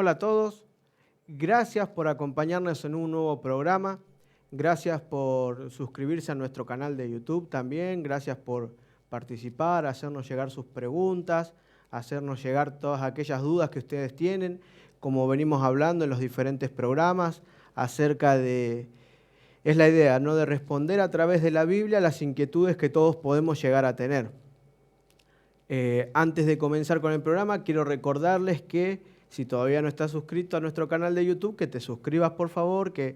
Hola a todos, gracias por acompañarnos en un nuevo programa, gracias por suscribirse a nuestro canal de YouTube también, gracias por participar, hacernos llegar sus preguntas, hacernos llegar todas aquellas dudas que ustedes tienen, como venimos hablando en los diferentes programas, acerca de, es la idea, ¿no?, de responder a través de la Biblia las inquietudes que todos podemos llegar a tener. Antes de comenzar con el programa, quiero recordarles que si todavía no estás suscrito a nuestro canal de YouTube, que te suscribas por favor, que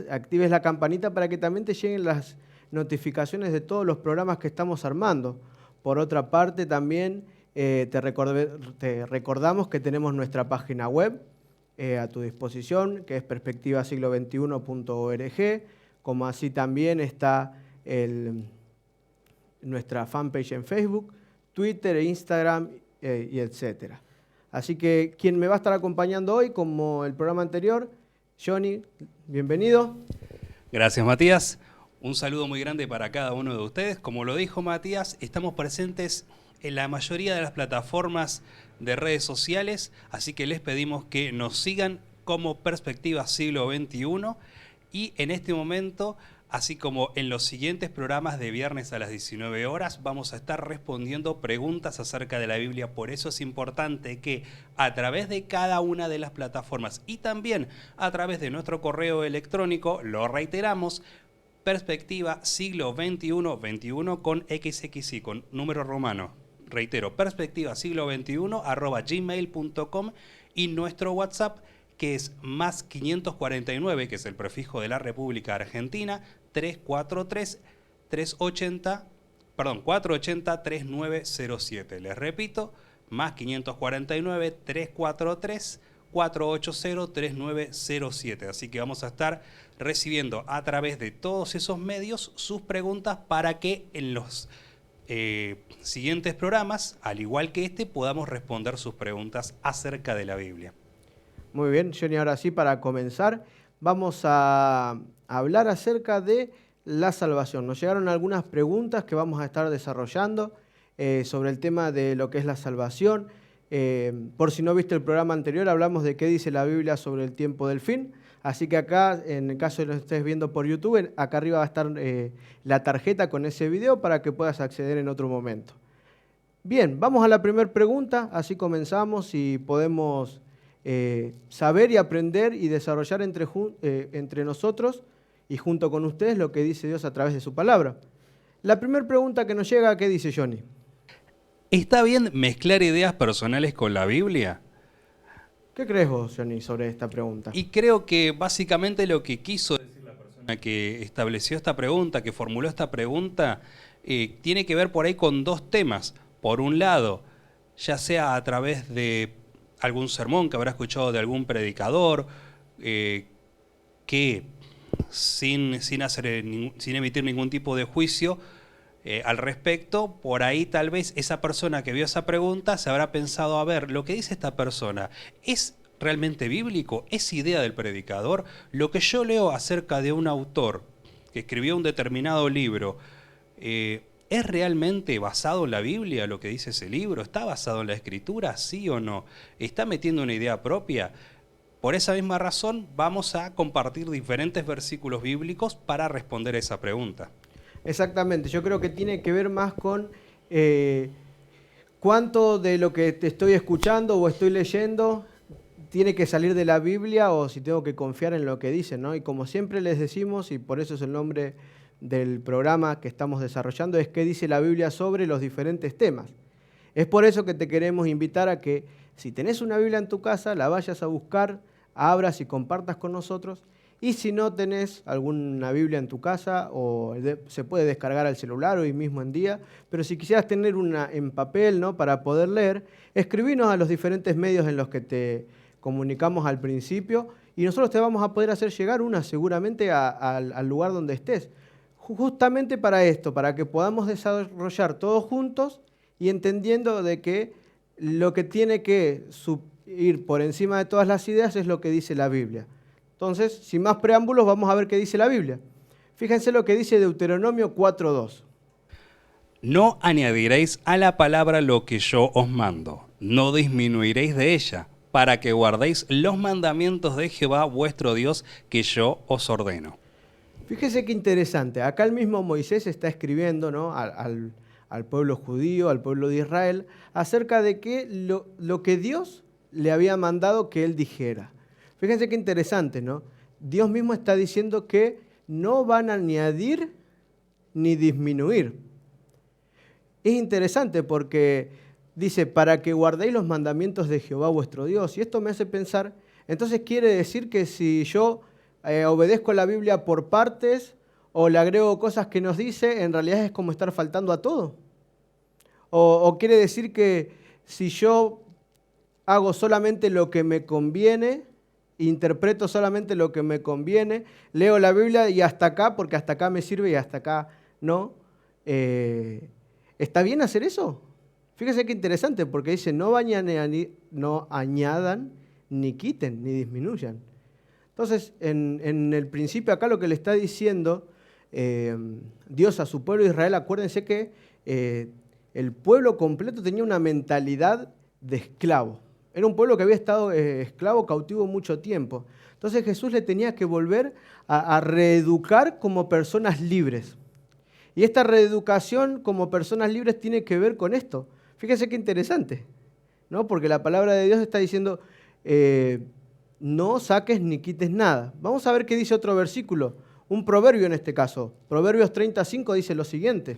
actives la campanita para que también te lleguen las notificaciones de todos los programas que estamos armando. Por otra parte, también te recordamos que tenemos nuestra página web a tu disposición, que es perspectivasiglo21.org, como así también está nuestra fanpage en Facebook, Twitter, Instagram y etcétera. Así que quien me va a estar acompañando hoy, como el programa anterior, Johnny, bienvenido. Gracias, Matías. Un saludo muy grande para cada uno de ustedes. Como lo dijo Matías, estamos presentes en la mayoría de las plataformas de redes sociales, así que les pedimos que nos sigan como Perspectiva Siglo XXI y en este momento, así como en los siguientes programas de viernes a las 19 horas, vamos a estar respondiendo preguntas acerca de la Biblia. Por eso es importante que a través de cada una de las plataformas y también a través de nuestro correo electrónico, lo reiteramos, Perspectiva Siglo XXI, 21 con XXI, con número romano. Reitero, Perspectiva Siglo XXI @gmail.com y nuestro WhatsApp, que es más 549, que es el prefijo de la República Argentina, 480-3907. Les repito, más 549 343 480-3907. Así que vamos a estar recibiendo a través de todos esos medios sus preguntas para que en los siguientes programas, al igual que este, podamos responder sus preguntas acerca de la Biblia. Muy bien, Johnny, ahora sí, para comenzar, vamos a hablar acerca de la salvación. Nos llegaron algunas preguntas que vamos a estar desarrollando sobre el tema de lo que es la salvación. Por si no viste el programa anterior, hablamos de qué dice la Biblia sobre el tiempo del fin. Así que acá, en el caso de que lo estés viendo por YouTube, acá arriba va a estar la tarjeta con ese video para que puedas acceder en otro momento. Bien, vamos a la primera pregunta, así comenzamos y podemos saber y aprender y desarrollar entre nosotros y junto con ustedes lo que dice Dios a través de su palabra. La primera pregunta que nos llega, ¿qué dice Johnny? ¿Está bien mezclar ideas personales con la Biblia? ¿Qué crees vos, Johnny, sobre esta pregunta? Y creo que básicamente lo que quiso decir la persona que estableció esta pregunta, que formuló esta pregunta, tiene que ver por ahí con dos temas. Por un lado, ya sea a través de algún sermón que habrá escuchado de algún predicador, que sin emitir ningún tipo de juicio al respecto, por ahí tal vez esa persona que vio esa pregunta se habrá pensado, a ver, lo que dice esta persona, ¿es realmente bíblico? ¿Es idea del predicador? Lo que yo leo acerca de un autor que escribió un determinado libro, ¿es realmente basado en la Biblia lo que dice ese libro? ¿Está basado en la Escritura? ¿Sí o no? ¿Está metiendo una idea propia? Por esa misma razón vamos a compartir diferentes versículos bíblicos para responder esa pregunta. Exactamente, yo creo que tiene que ver más con cuánto de lo que te estoy escuchando o estoy leyendo tiene que salir de la Biblia o si tengo que confiar en lo que dice, ¿no? Y como siempre les decimos, y por eso es el nombre del programa que estamos desarrollando, es qué dice la Biblia sobre los diferentes temas. Es por eso que te queremos invitar a que si tenés una Biblia en tu casa, la vayas a buscar, abras y compartas con nosotros. Y si no tenés alguna Biblia en tu casa, se puede descargar al celular hoy mismo en día, pero si quisieras tener una en papel, ¿no?, para poder leer, escribinos a los diferentes medios en los que te comunicamos al principio y nosotros te vamos a poder hacer llegar una seguramente al lugar donde estés. Justamente para esto, para que podamos desarrollar todos juntos y entendiendo de que lo que tiene que ir por encima de todas las ideas es lo que dice la Biblia. Entonces, sin más preámbulos, vamos a ver qué dice la Biblia. Fíjense lo que dice Deuteronomio 4:2. No añadiréis a la palabra lo que yo os mando, no disminuiréis de ella, para que guardéis los mandamientos de Jehová vuestro Dios que yo os ordeno. Fíjese qué interesante. Acá el mismo Moisés está escribiendo, ¿no?, al pueblo judío, al pueblo de Israel, acerca de que lo que Dios le había mandado que él dijera. Fíjense qué interesante, ¿no? Dios mismo está diciendo que no van a añadir ni disminuir. Es interesante porque dice, para que guardéis los mandamientos de Jehová vuestro Dios. Y esto me hace pensar, entonces quiere decir que si yo obedezco la Biblia por partes o le agrego cosas que nos dice, en realidad es como estar faltando a todo. O quiere decir que si yo hago solamente lo que me conviene, interpreto solamente lo que me conviene, leo la Biblia y hasta acá, porque hasta acá me sirve y hasta acá no. ¿Está bien hacer eso? Fíjese qué interesante, porque dice, no añadan, ni quiten, ni disminuyan. Entonces, en el principio acá lo que le está diciendo Dios a su pueblo de Israel, acuérdense que el pueblo completo tenía una mentalidad de esclavo. Era un pueblo que había estado esclavo, cautivo mucho tiempo. Entonces Jesús le tenía que volver a reeducar como personas libres. Y esta reeducación como personas libres tiene que ver con esto. Fíjense qué interesante, ¿no? Porque la palabra de Dios está diciendo, no saques ni quites nada. Vamos a ver qué dice otro versículo, un proverbio en este caso. Proverbios 35 dice lo siguiente.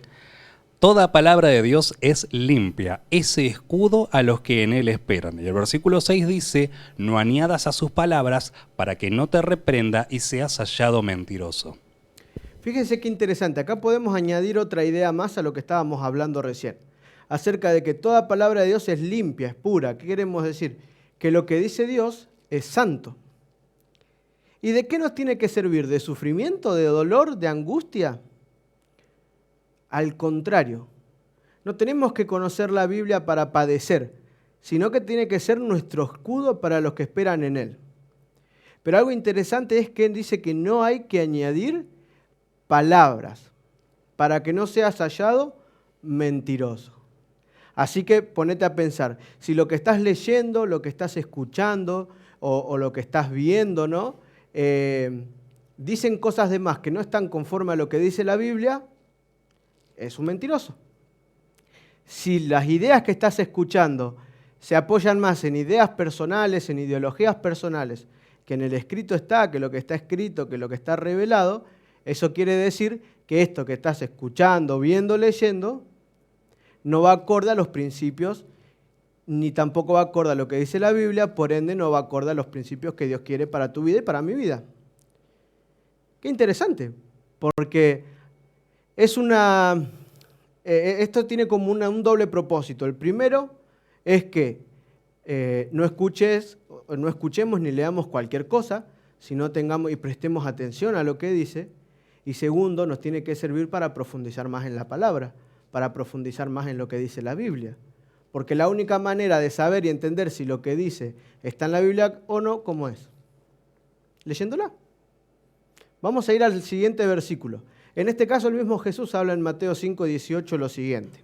Toda palabra de Dios es limpia, ese escudo a los que en él esperan. Y el versículo 6 dice, no añadas a sus palabras para que no te reprenda y seas hallado mentiroso. Fíjense qué interesante, acá podemos añadir otra idea más a lo que estábamos hablando recién, acerca de que toda palabra de Dios es limpia, es pura. ¿Qué queremos decir? Que lo que dice Dios es santo. ¿Y de qué nos tiene que servir? ¿De sufrimiento, de dolor, de angustia? Al contrario, no tenemos que conocer la Biblia para padecer, sino que tiene que ser nuestro escudo para los que esperan en Él. Pero algo interesante es que Él dice que no hay que añadir palabras para que no seas hallado mentiroso. Así que ponete a pensar, si lo que estás leyendo, lo que estás escuchando o lo que estás viendo, ¿no? Dicen cosas de más que no están conforme a lo que dice la Biblia, es un mentiroso. Si las ideas que estás escuchando se apoyan más en ideas personales, en ideologías personales, que en el escrito está, que lo que está escrito, que lo que está revelado, eso quiere decir que esto que estás escuchando, viendo, leyendo, no va acorde a los principios, ni tampoco va acorde a lo que dice la Biblia, por ende no va acorde a los principios que Dios quiere para tu vida y para mi vida. Qué interesante, porque esto tiene como un doble propósito. El primero es que no escuchemos ni leamos cualquier cosa, sino tengamos y prestemos atención a lo que dice. Y segundo, nos tiene que servir para profundizar más en la palabra, para profundizar más en lo que dice la Biblia. Porque la única manera de saber y entender si lo que dice está en la Biblia o no, ¿cómo es? Leyéndola. Vamos a ir al siguiente versículo. En este caso el mismo Jesús habla en Mateo 5:18 lo siguiente.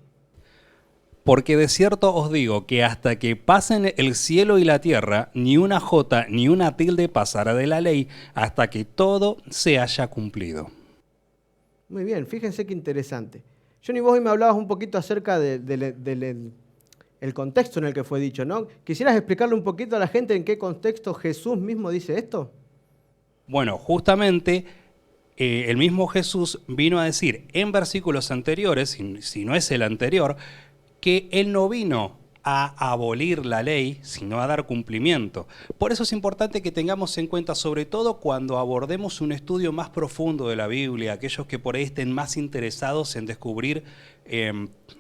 Porque de cierto os digo que hasta que pasen el cielo y la tierra, ni una jota ni una tilde pasará de la ley hasta que todo se haya cumplido. Muy bien, fíjense qué interesante. Johnny, vos hoy me hablabas un poquito acerca del contexto en el que fue dicho, ¿no? ¿Quisieras explicarle un poquito a la gente en qué contexto Jesús mismo dice esto? Bueno, justamente el mismo Jesús vino a decir en versículos anteriores, si no es el anterior, que Él no vino a abolir la ley, sino a dar cumplimiento. Por eso es importante que tengamos en cuenta, sobre todo cuando abordemos un estudio más profundo de la Biblia, aquellos que por ahí estén más interesados en descubrir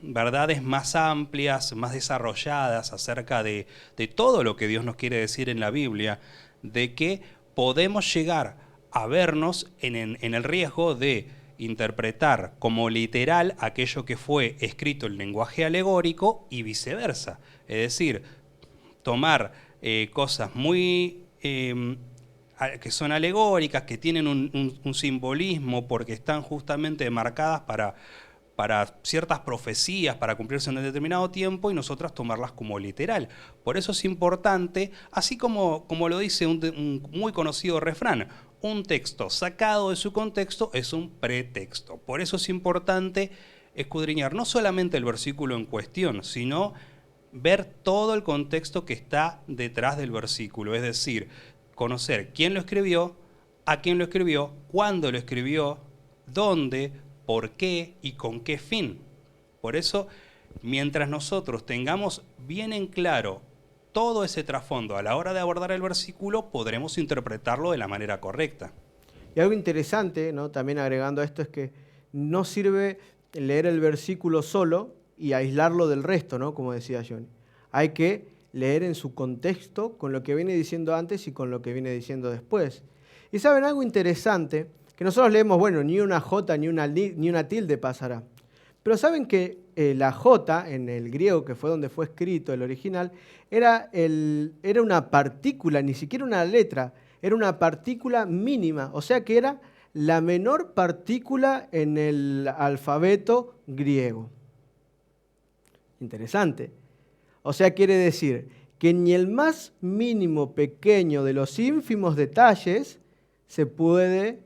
verdades más amplias, más desarrolladas acerca de todo lo que Dios nos quiere decir en la Biblia, de que podemos llegar a vernos en el riesgo de interpretar como literal aquello que fue escrito en lenguaje alegórico y viceversa. Es decir, tomar cosas muy que son alegóricas, que tienen un simbolismo porque están justamente marcadas para para ciertas profecías, para cumplirse en un determinado tiempo, y nosotras tomarlas como literal. Por eso es importante, así como lo dice un muy conocido refrán, un texto sacado de su contexto es un pretexto. Por eso es importante escudriñar no solamente el versículo en cuestión, sino ver todo el contexto que está detrás del versículo, es decir, conocer quién lo escribió, a quién lo escribió, cuándo lo escribió, dónde, por qué y con qué fin. Por eso, mientras nosotros tengamos bien en claro todo ese trasfondo a la hora de abordar el versículo, podremos interpretarlo de la manera correcta. Y algo interesante, ¿no? También agregando a esto, es que no sirve leer el versículo solo y aislarlo del resto, ¿no? Como decía Johnny. Hay que leer en su contexto con lo que viene diciendo antes y con lo que viene diciendo después. Y ¿saben algo interesante? Que nosotros leemos, bueno, ni una J ni una tilde pasará. Pero ¿saben que la J en el griego, que fue donde fue escrito el original, era una partícula, ni siquiera una letra, era una partícula mínima, o sea que era la menor partícula en el alfabeto griego? Interesante. O sea, quiere decir que ni el más mínimo pequeño de los ínfimos detalles se puede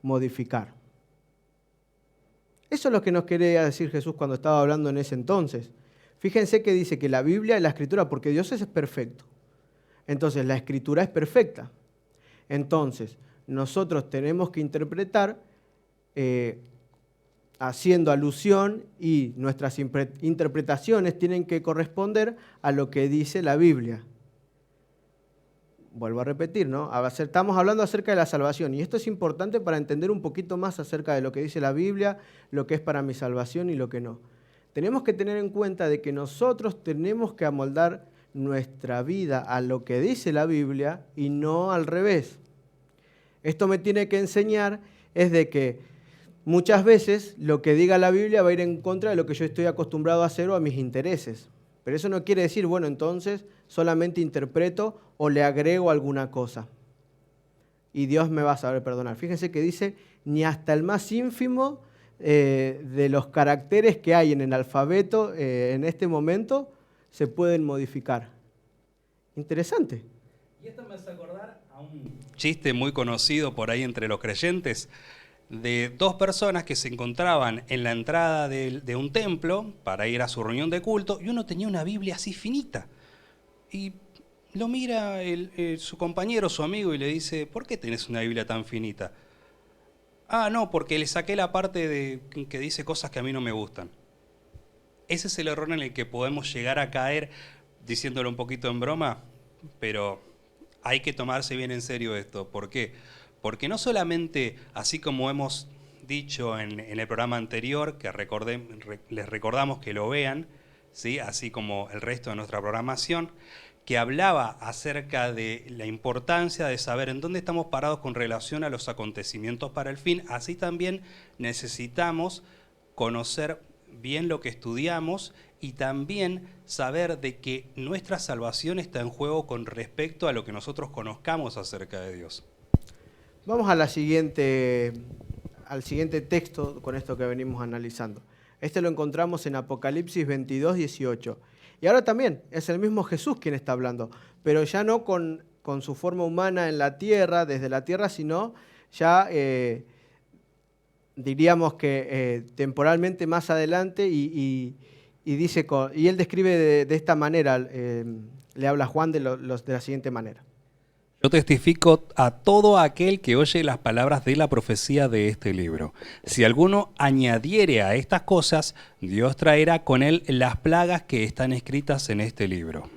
modificar. Eso es lo que nos quería decir Jesús cuando estaba hablando en ese entonces. Fíjense que dice que la Biblia es la Escritura, porque Dios es perfecto. Entonces, la Escritura es perfecta. Entonces, nosotros tenemos que interpretar haciendo alusión, y nuestras interpretaciones tienen que corresponder a lo que dice la Biblia. Vuelvo a repetir, ¿no? Estamos hablando acerca de la salvación, y esto es importante para entender un poquito más acerca de lo que dice la Biblia, lo que es para mi salvación y lo que no. Tenemos que tener en cuenta de que nosotros tenemos que amoldar nuestra vida a lo que dice la Biblia y no al revés. Esto me tiene que enseñar es de que muchas veces lo que diga la Biblia va a ir en contra de lo que yo estoy acostumbrado a hacer o a mis intereses. Pero eso no quiere decir, bueno, entonces solamente interpreto o le agrego alguna cosa. Y Dios me va a saber perdonar. Fíjense que dice, ni hasta el más ínfimo de los caracteres que hay en el alfabeto en este momento se pueden modificar. Interesante. Y esto me hace acordar a un chiste muy conocido por ahí entre los creyentes, de dos personas que se encontraban en la entrada de un templo para ir a su reunión de culto, y uno tenía una Biblia así finita. Y lo mira su compañero, su amigo, y le dice, ¿por qué tenés una Biblia tan finita? Ah, no, porque le saqué la parte que dice cosas que a mí no me gustan. Ese es el error en el que podemos llegar a caer, diciéndolo un poquito en broma, pero hay que tomarse bien en serio esto. ¿Por qué? Porque no solamente, así como hemos dicho en el programa anterior, que les recordamos que lo vean, ¿sí? Así como el resto de nuestra programación, que hablaba acerca de la importancia de saber en dónde estamos parados con relación a los acontecimientos para el fin, así también necesitamos conocer bien lo que estudiamos y también saber de que nuestra salvación está en juego con respecto a lo que nosotros conozcamos acerca de Dios. Vamos a al siguiente texto con esto que venimos analizando. Este lo encontramos en Apocalipsis 22, 18. Y ahora también es el mismo Jesús quien está hablando, pero ya no con su forma humana en la tierra, desde la tierra, sino ya diríamos que temporalmente más adelante, y él describe de esta manera, le habla a Juan de la siguiente manera. Yo testifico a todo aquel que oye las palabras de la profecía de este libro. Si alguno añadiere a estas cosas, Dios traerá con él las plagas que están escritas en este libro.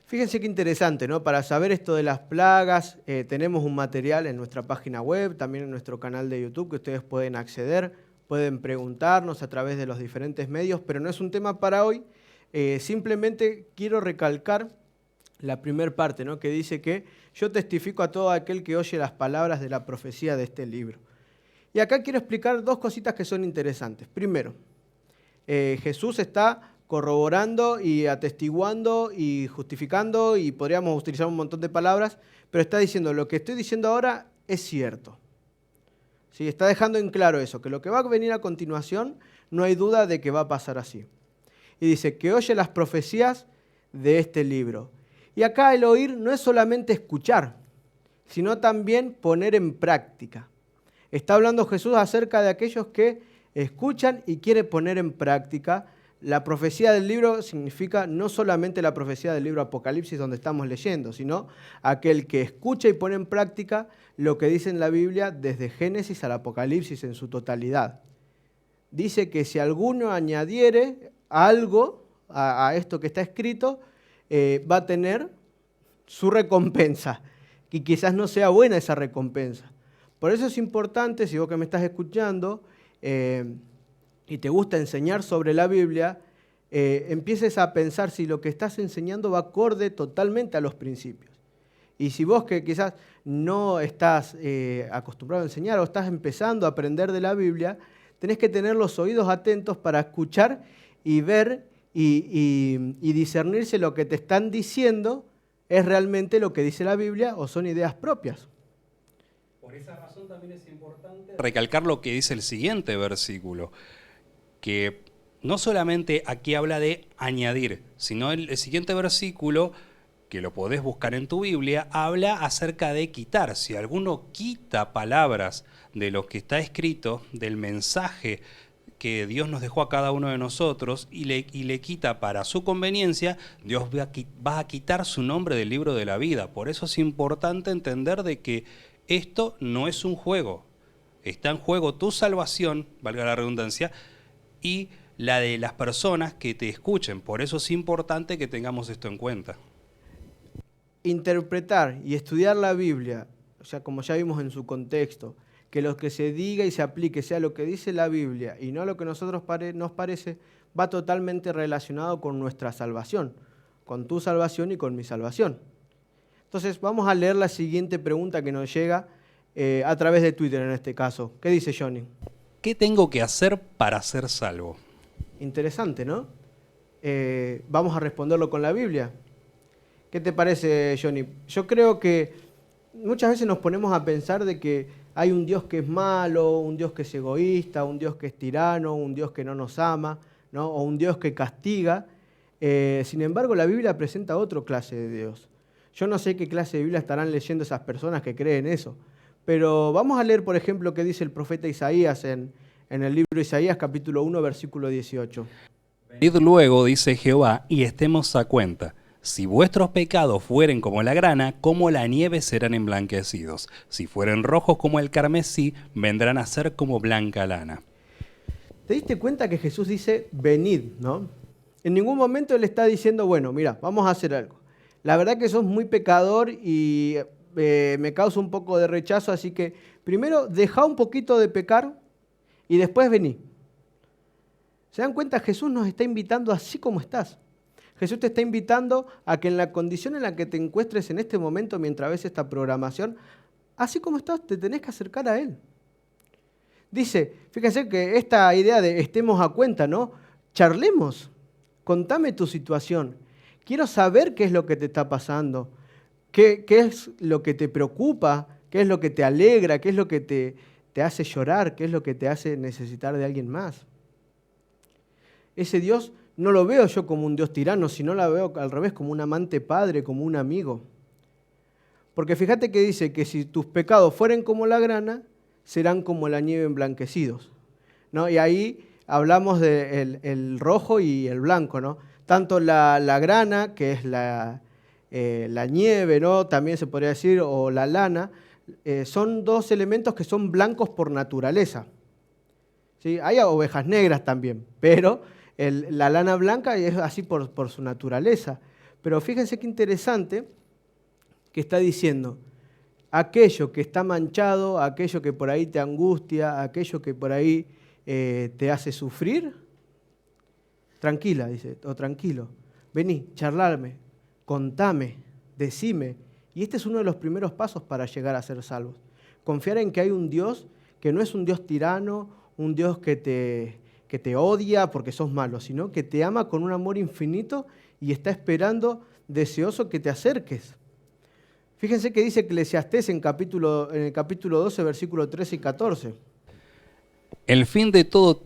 Fíjense qué interesante, ¿no? Para saber esto de las plagas, tenemos un material en nuestra página web, también en nuestro canal de YouTube, que ustedes pueden acceder, pueden preguntarnos a través de los diferentes medios, pero no es un tema para hoy. Simplemente quiero recalcar la primera parte, ¿no? Que dice que yo testifico a todo aquel que oye las palabras de la profecía de este libro. Y acá quiero explicar dos cositas que son interesantes. Primero, Jesús está corroborando y atestiguando y justificando, y podríamos utilizar un montón de palabras, pero está diciendo, lo que estoy diciendo ahora es cierto. ¿Sí? Está dejando en claro eso, que lo que va a venir a continuación no hay duda de que va a pasar así. Y dice, que oye las profecías de este libro. Y acá el oír no es solamente escuchar, sino también poner en práctica. Está hablando Jesús acerca de aquellos que escuchan y quieren poner en práctica. La profecía del libro significa no solamente la profecía del libro Apocalipsis donde estamos leyendo, sino aquel que escucha y pone en práctica lo que dice en la Biblia desde Génesis al Apocalipsis en su totalidad. Dice que si alguno añadiere algo a esto que está escrito, va a tener su recompensa, y quizás no sea buena esa recompensa. Por eso es importante, si vos que me estás escuchando y te gusta enseñar sobre la Biblia, empieces a pensar si lo que estás enseñando va acorde totalmente a los principios. Y si vos que quizás no estás acostumbrado a enseñar o estás empezando a aprender de la Biblia, tenés que tener los oídos atentos para escuchar y ver y discernir si lo que te están diciendo es realmente lo que dice la Biblia o son ideas propias. Por esa razón también es importante recalcar lo que dice el siguiente versículo, que no solamente aquí habla de añadir, sino el siguiente versículo, que lo podés buscar en tu Biblia, habla acerca de quitar. Si alguno quita palabras de lo que está escrito, del mensaje que Dios nos dejó a cada uno de nosotros y le quita para su conveniencia, Dios va a quitar su nombre del libro de la vida. Por eso es importante entender de que esto no es un juego. Está en juego tu salvación, valga la redundancia, y la de las personas que te escuchen. Por eso es importante que tengamos esto en cuenta. Interpretar y estudiar la Biblia, o sea, como ya vimos en su contexto, que lo que se diga y se aplique sea lo que dice la Biblia y no lo que a nosotros nos parece, va totalmente relacionado con nuestra salvación, con tu salvación y con mi salvación. Entonces vamos a leer la siguiente pregunta que nos llega a través de Twitter en este caso. ¿Qué dice Johnny? ¿Qué tengo que hacer para ser salvo? Interesante, ¿no? Vamos a responderlo con la Biblia. ¿Qué te parece, Johnny? Yo creo que muchas veces nos ponemos a pensar de que hay un Dios que es malo, un Dios que es egoísta, un Dios que es tirano, un Dios que no nos ama, ¿no? O un Dios que castiga. Sin embargo, la Biblia presenta otra clase de Dios. Yo no sé qué clase de Biblia estarán leyendo esas personas que creen eso, pero vamos a leer, por ejemplo, qué dice el profeta Isaías en el libro de Isaías, capítulo 1, versículo 18. Venid luego, dice Jehová, y estemos a cuenta. Si vuestros pecados fueren como la grana, como la nieve serán emblanquecidos. Si fueren rojos como el carmesí, vendrán a ser como blanca lana. ¿Te diste cuenta que Jesús dice, venid, ¿no? En ningún momento Él está diciendo, bueno, mira, vamos a hacer algo. La verdad que sos muy pecador y me causa un poco de rechazo, así que primero deja un poquito de pecar y después vení. ¿Se dan cuenta? Jesús nos está invitando así como estás. Jesús te está invitando a que en la condición en la que te encuentres en este momento mientras ves esta programación, así como estás, te tenés que acercar a Él. Dice, fíjense que esta idea de estemos a cuenta, ¿no? Charlemos, contame tu situación. Quiero saber qué es lo que te está pasando, qué es lo que te preocupa, qué es lo que te alegra, qué es lo que te hace llorar, qué es lo que te hace necesitar de alguien más. Ese Dios no lo veo yo como un Dios tirano, sino lo veo al revés, como un amante padre, como un amigo. Porque fíjate que dice que si tus pecados fueren como la grana, serán como la nieve emblanquecidos, ¿no? Y ahí hablamos del rojo y el blanco, ¿no? Tanto la grana, que es la nieve, ¿no? También se podría decir, o la lana, son dos elementos que son blancos por naturaleza. ¿Sí? Hay ovejas negras también, pero la lana blanca es así por su naturaleza. Pero fíjense qué interesante que está diciendo, aquello que está manchado, aquello que por ahí te angustia, aquello que por ahí te hace sufrir, tranquila, dice, o tranquilo, vení, charlarme, contame, decime. Y este es uno de los primeros pasos para llegar a ser salvos. Confiar en que hay un Dios que no es un Dios tirano, un Dios que te odia porque sos malo, sino que te ama con un amor infinito y está esperando, deseoso que te acerques. Fíjense que dice Eclesiastés en el capítulo 12, versículos 13 y 14. El fin de todo...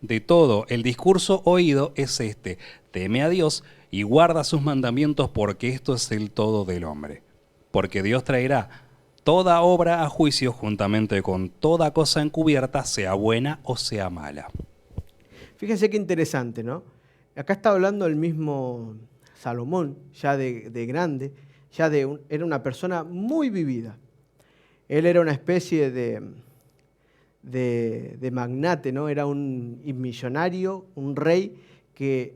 de todo el discurso oído es este: teme a Dios y guarda sus mandamientos, porque esto es el todo del hombre. Porque Dios traerá toda obra a juicio juntamente con toda cosa encubierta, sea buena o sea mala. Fíjense qué interesante, ¿no? Acá está hablando el mismo Salomón, ya de grande, era una persona muy vivida. Él era una especie de magnate, ¿no? Era un millonario, un rey que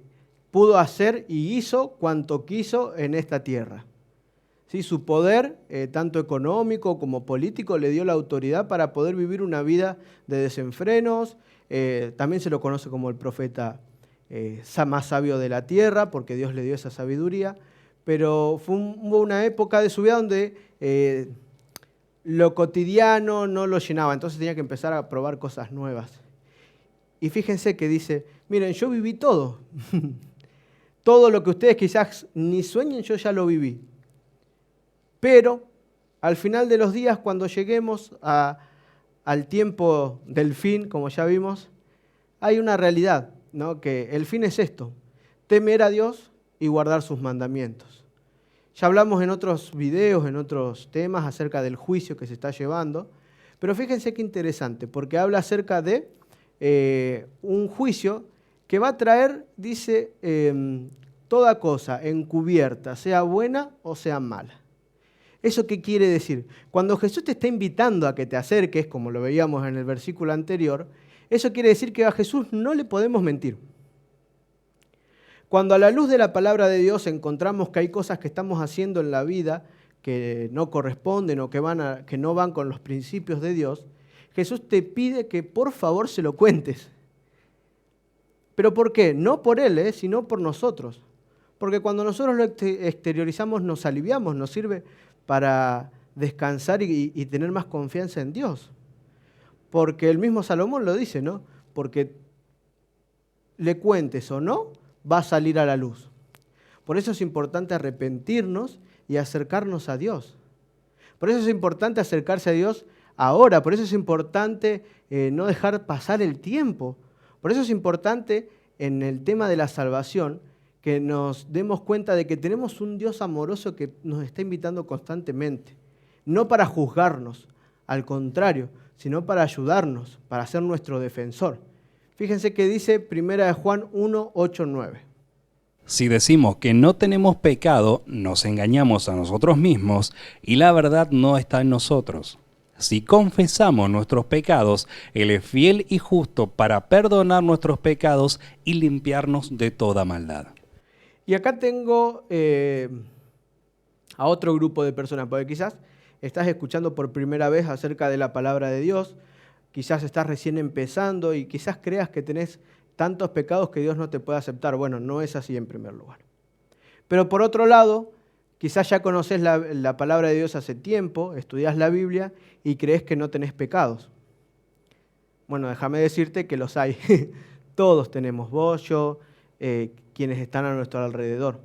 pudo hacer y hizo cuanto quiso en esta tierra. ¿Sí? Su poder, tanto económico como político, le dio la autoridad para poder vivir una vida de desenfrenos. También se lo conoce como el profeta más sabio de la tierra, porque Dios le dio esa sabiduría. Pero hubo una época de su vida donde lo cotidiano no lo llenaba, entonces tenía que empezar a probar cosas nuevas. Y fíjense que dice, miren, yo viví todo. Todo lo que ustedes quizás ni sueñen, yo ya lo viví. Pero al final de los días, cuando lleguemos al tiempo del fin, como ya vimos, hay una realidad, ¿no? Que el fin es esto: temer a Dios y guardar sus mandamientos. Ya hablamos en otros videos, en otros temas, acerca del juicio que se está llevando, pero fíjense qué interesante, porque habla acerca de un juicio que va a traer, dice, toda cosa encubierta, sea buena o sea mala. ¿Eso qué quiere decir? Cuando Jesús te está invitando a que te acerques, como lo veíamos en el versículo anterior, eso quiere decir que a Jesús no le podemos mentir. Cuando a la luz de la palabra de Dios encontramos que hay cosas que estamos haciendo en la vida que no corresponden o que no van con los principios de Dios, Jesús te pide que por favor se lo cuentes. ¿Pero por qué? No por Él, sino por nosotros. Porque cuando nosotros lo exteriorizamos nos aliviamos, nos sirve para descansar y tener más confianza en Dios. Porque el mismo Salomón lo dice, ¿no? Porque le cuentes o no, va a salir a la luz. Por eso es importante arrepentirnos y acercarnos a Dios. Por eso es importante acercarse a Dios ahora. Por eso es importante no dejar pasar el tiempo. Por eso es importante en el tema de la salvación que nos demos cuenta de que tenemos un Dios amoroso que nos está invitando constantemente. No para juzgarnos, al contrario, sino para ayudarnos, para ser nuestro defensor. Fíjense que dice 1 Juan 1, 8, 9. Si decimos que no tenemos pecado, nos engañamos a nosotros mismos y la verdad no está en nosotros. Si confesamos nuestros pecados, Él es fiel y justo para perdonar nuestros pecados y limpiarnos de toda maldad. Y acá tengo a otro grupo de personas, porque quizás estás escuchando por primera vez acerca de la palabra de Dios, quizás estás recién empezando y quizás creas que tenés tantos pecados que Dios no te puede aceptar. Bueno, no es así en primer lugar. Pero por otro lado, quizás ya conoces la palabra de Dios hace tiempo, estudias la Biblia y crees que no tenés pecados. Bueno, déjame decirte que los hay. Todos tenemos, vos, yo, quienes están a nuestro alrededor.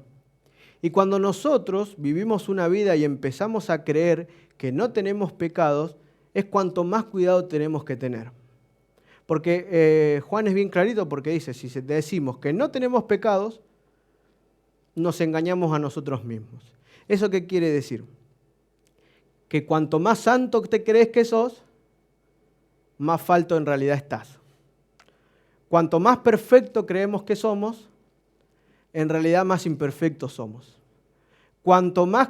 Y cuando nosotros vivimos una vida y empezamos a creer que no tenemos pecados, es cuanto más cuidado tenemos que tener. Porque Juan es bien clarito porque dice, si decimos que no tenemos pecados, nos engañamos a nosotros mismos. ¿Eso qué quiere decir? Que cuanto más santo te crees que sos, más falto en realidad estás. Cuanto más perfecto creemos que somos, en realidad más imperfectos somos. Cuanto más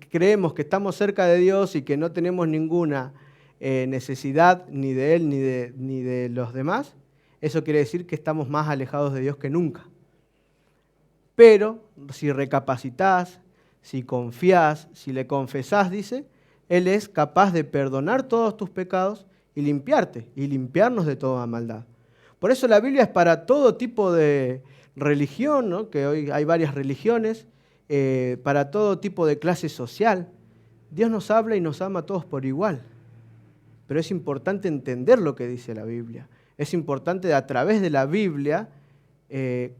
creemos que estamos cerca de Dios y que no tenemos ninguna necesidad ni de Él ni de los demás, eso quiere decir que estamos más alejados de Dios que nunca. Pero si recapacitás, si confías, si le confesás, dice, Él es capaz de perdonar todos tus pecados y limpiarte y limpiarnos de toda maldad. Por eso la Biblia es para todo tipo de religión, ¿no? Que hoy hay varias religiones, para todo tipo de clase social. Dios nos habla y nos ama a todos por igual. Pero es importante entender lo que dice la Biblia. Es importante a través de la Biblia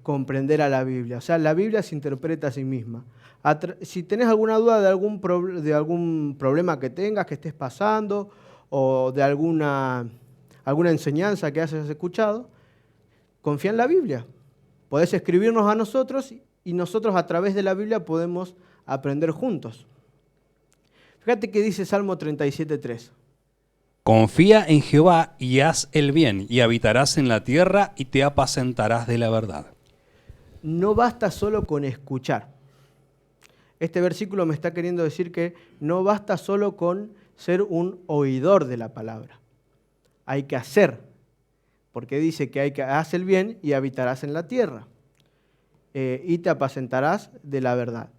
comprender a la Biblia. O sea, la Biblia se interpreta a sí misma. Si tenés alguna duda de algún problema que tengas, que estés pasando, o de alguna enseñanza que hayas escuchado, confía en la Biblia. Podés escribirnos a nosotros y nosotros a través de la Biblia podemos aprender juntos. Fíjate que dice Salmo 37:3. Confía en Jehová y haz el bien, y habitarás en la tierra y te apacentarás de la verdad. No basta solo con escuchar. Este versículo me está queriendo decir que no basta solo con ser un oidor de la palabra. Hay que hacer, porque dice que haz el bien y habitarás en la tierra, y te apacentarás de la verdad.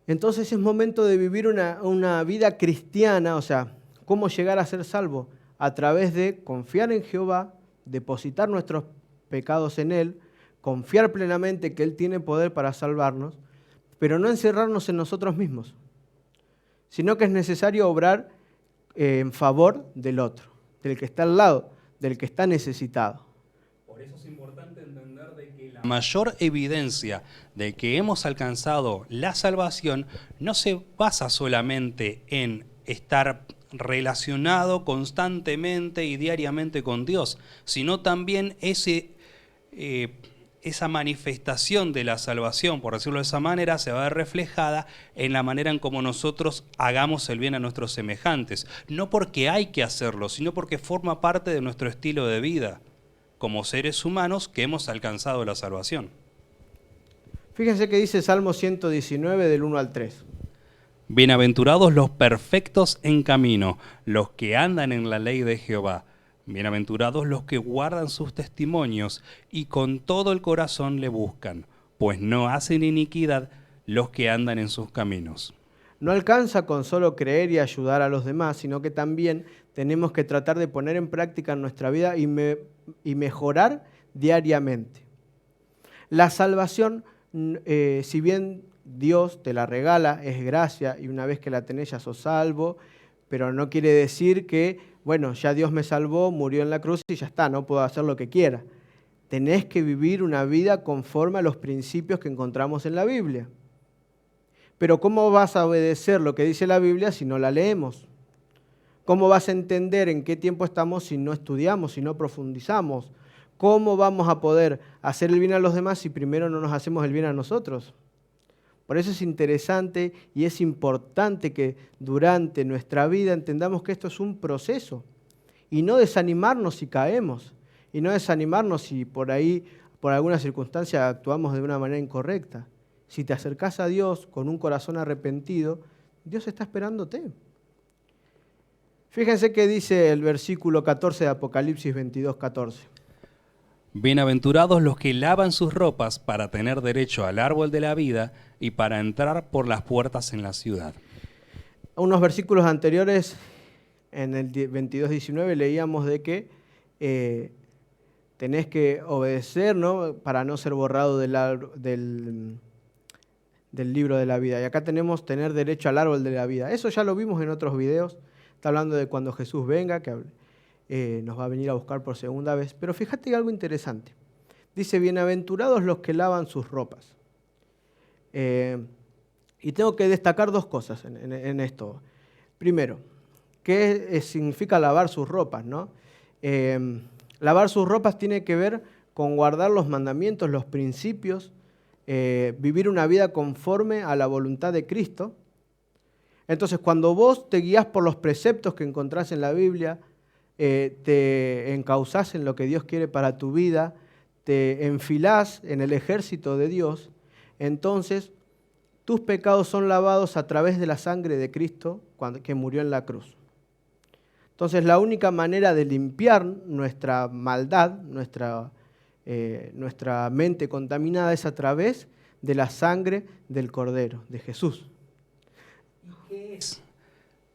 Entonces es momento de vivir una vida cristiana, o sea, ¿cómo llegar a ser salvo? A través de confiar en Jehová, depositar nuestros pecados en Él, confiar plenamente que Él tiene poder para salvarnos, pero no encerrarnos en nosotros mismos, sino que es necesario obrar en favor del otro, del que está al lado, del que está necesitado. Por eso es importante entender de que la mayor evidencia de que hemos alcanzado la salvación no se basa solamente en estar relacionado constantemente y diariamente con Dios, sino también esa manifestación de la salvación, por decirlo de esa manera, se va a ver reflejada en la manera en cómo nosotros hagamos el bien a nuestros semejantes. No porque hay que hacerlo, sino porque forma parte de nuestro estilo de vida, como seres humanos que hemos alcanzado la salvación. Fíjense que dice Salmo 119 del 1 al 3. Bienaventurados los perfectos en camino, los que andan en la ley de Jehová. Bienaventurados los que guardan sus testimonios y con todo el corazón le buscan, pues no hacen iniquidad los que andan en sus caminos. No alcanza con solo creer y ayudar a los demás, sino que también tenemos que tratar de poner en práctica en nuestra vida y mejorar diariamente. La salvación, si bien Dios te la regala, es gracia, y una vez que la tenés ya sos salvo, pero no quiere decir que, bueno, ya Dios me salvó, murió en la cruz y ya está, no puedo hacer lo que quiera. Tenés que vivir una vida conforme a los principios que encontramos en la Biblia. Pero ¿cómo vas a obedecer lo que dice la Biblia si no la leemos? ¿Cómo vas a entender en qué tiempo estamos si no estudiamos, si no profundizamos? ¿Cómo vamos a poder hacer el bien a los demás si primero no nos hacemos el bien a nosotros? Por eso es interesante y es importante que durante nuestra vida entendamos que esto es un proceso y no desanimarnos si caemos y no desanimarnos si por ahí, por alguna circunstancia, actuamos de una manera incorrecta. Si te acercás a Dios con un corazón arrepentido, Dios está esperándote. Fíjense que dice el versículo 14 de Apocalipsis 22:14. Bienaventurados los que lavan sus ropas para tener derecho al árbol de la vida y para entrar por las puertas en la ciudad. Unos versículos anteriores, en el 22:19, leíamos de que tenés que obedecer, ¿no?, para no ser borrado del libro de la vida. Y acá tenemos tener derecho al árbol de la vida. Eso ya lo vimos en otros videos. Está hablando de cuando Jesús venga, que nos va a venir a buscar por segunda vez. Pero fíjate algo interesante. Dice, bienaventurados los que lavan sus ropas. Y tengo que destacar dos cosas en esto. Primero, ¿qué significa lavar sus ropas, no? Lavar sus ropas tiene que ver con guardar los mandamientos, los principios, vivir una vida conforme a la voluntad de Cristo. Entonces, cuando vos te guías por los preceptos que encontrás en la Biblia, te encauzás en lo que Dios quiere para tu vida, te enfilás en el ejército de Dios, entonces tus pecados son lavados a través de la sangre de Cristo que murió en la cruz. Entonces, la única manera de limpiar nuestra maldad, nuestra mente contaminada, es a través de la sangre del Cordero, de Jesús. ¿Qué es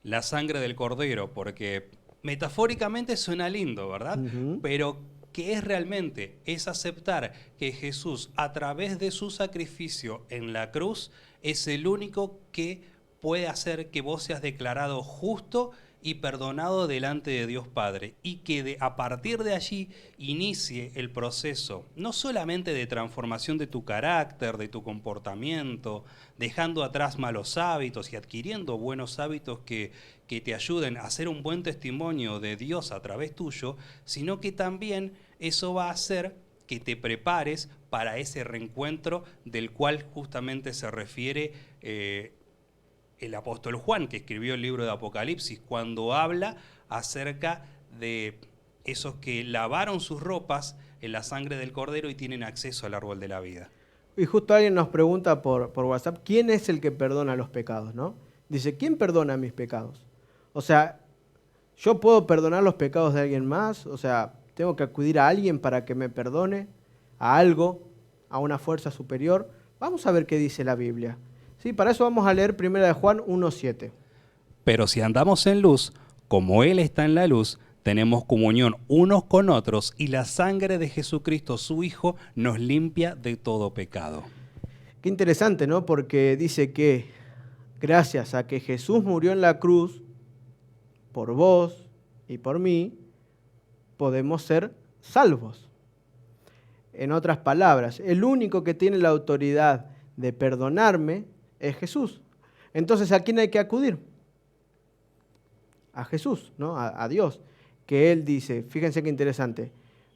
la sangre del Cordero? Porque metafóricamente suena lindo, ¿verdad? Uh-huh. Pero ¿qué es realmente? Es aceptar que Jesús, a través de su sacrificio en la cruz, es el único que puede hacer que vos seas declarado justo y perdonado delante de Dios Padre, y que a partir de allí inicie el proceso, no solamente de transformación de tu carácter, de tu comportamiento, dejando atrás malos hábitos y adquiriendo buenos hábitos que te ayuden a ser un buen testimonio de Dios a través tuyo, sino que también eso va a hacer que te prepares para ese reencuentro del cual justamente se refiere el apóstol Juan, que escribió el libro de Apocalipsis, cuando habla acerca de esos que lavaron sus ropas en la sangre del Cordero y tienen acceso al árbol de la vida. Y justo alguien nos pregunta por WhatsApp, ¿quién es el que perdona los pecados, no? Dice, ¿quién perdona mis pecados? O sea, ¿yo puedo perdonar los pecados de alguien más? O sea, ¿tengo que acudir a alguien para que me perdone? ¿A algo? ¿A una fuerza superior? Vamos a ver qué dice la Biblia. Sí, para eso vamos a leer 1 Juan 1:7. Pero si andamos en luz, como Él está en la luz, tenemos comunión unos con otros y la sangre de Jesucristo, su Hijo, nos limpia de todo pecado. Qué interesante, ¿no? Porque dice que gracias a que Jesús murió en la cruz, por vos y por mí, podemos ser salvos. En otras palabras, el único que tiene la autoridad de perdonarme es Jesús. Entonces, ¿a quién hay que acudir? A Jesús, ¿no? A Dios. Que Él dice, fíjense qué interesante,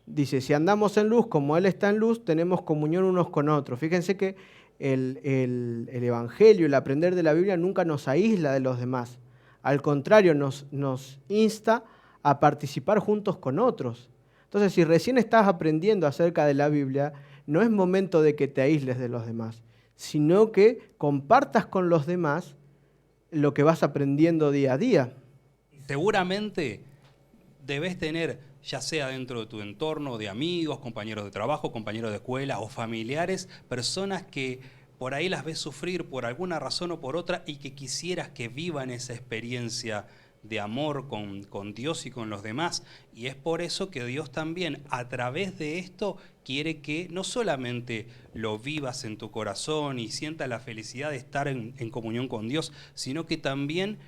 dice, si andamos en luz como Él está en luz, tenemos comunión unos con otros. Fíjense que el Evangelio, el aprender de la Biblia nunca nos aísla de los demás. Al contrario, nos insta a participar juntos con otros. Entonces, si recién estás aprendiendo acerca de la Biblia, no es momento de que te aísles de los demás, sino que compartas con los demás lo que vas aprendiendo día a día. Seguramente debes tener, ya sea dentro de tu entorno de amigos, compañeros de trabajo, compañeros de escuela o familiares, personas que por ahí las ves sufrir por alguna razón o por otra y que quisieras que vivan esa experiencia de amor con Dios y con los demás. Y es por eso que Dios también, a través de esto, quiere que no solamente lo vivas en tu corazón y sientas la felicidad de estar en comunión con Dios, sino que también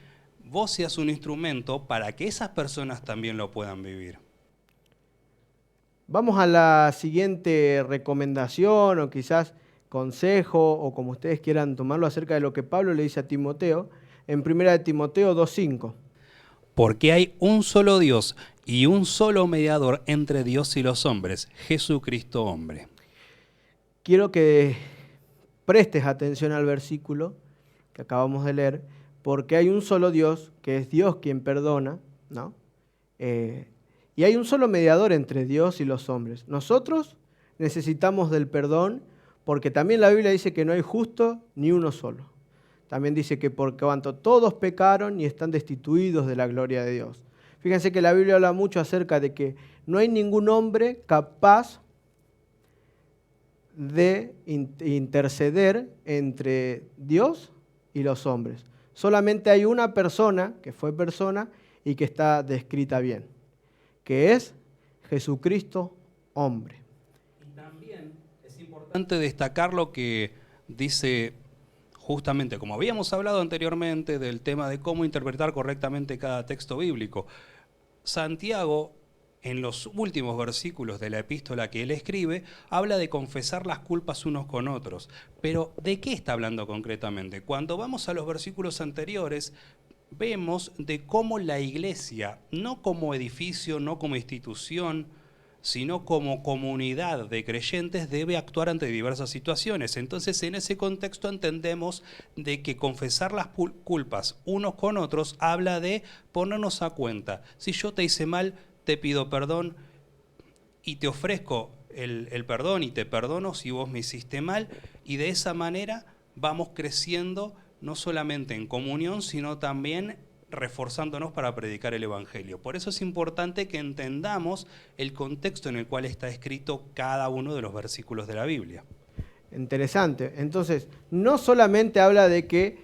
vos seas un instrumento para que esas personas también lo puedan vivir. Vamos a la siguiente recomendación o quizás consejo o como ustedes quieran tomarlo acerca de lo que Pablo le dice a Timoteo en 1 Timoteo 2:5. Porque hay un solo Dios y un solo mediador entre Dios y los hombres, Jesucristo hombre. Quiero que prestes atención al versículo que acabamos de leer, porque hay un solo Dios, que es Dios quien perdona, ¿no? Y hay un solo mediador entre Dios y los hombres. Nosotros necesitamos del perdón, porque también la Biblia dice que no hay justo ni uno solo. También dice que por cuanto todos pecaron y están destituidos de la gloria de Dios. Fíjense que la Biblia habla mucho acerca de que no hay ningún hombre capaz de interceder entre Dios y los hombres. Solamente hay una persona, que fue persona y que está descrita bien, que es Jesucristo hombre. Y también es importante destacar lo que dice justamente, como habíamos hablado anteriormente, del tema de cómo interpretar correctamente cada texto bíblico. Santiago, en los últimos versículos de la epístola que él escribe, habla de confesar las culpas unos con otros. Pero, ¿de qué está hablando concretamente? Cuando vamos a los versículos anteriores, vemos de cómo la iglesia, no como edificio, no como institución, sino como comunidad de creyentes, debe actuar ante diversas situaciones. Entonces, en ese contexto entendemos de que confesar las culpas unos con otros habla de ponernos a cuenta. Si yo te hice mal, te pido perdón y te ofrezco el perdón y te perdono si vos me hiciste mal, y de esa manera vamos creciendo no solamente en comunión, sino también reforzándonos para predicar el Evangelio. Por eso es importante que entendamos el contexto en el cual está escrito cada uno de los versículos de la Biblia. Interesante. Entonces, no solamente habla de que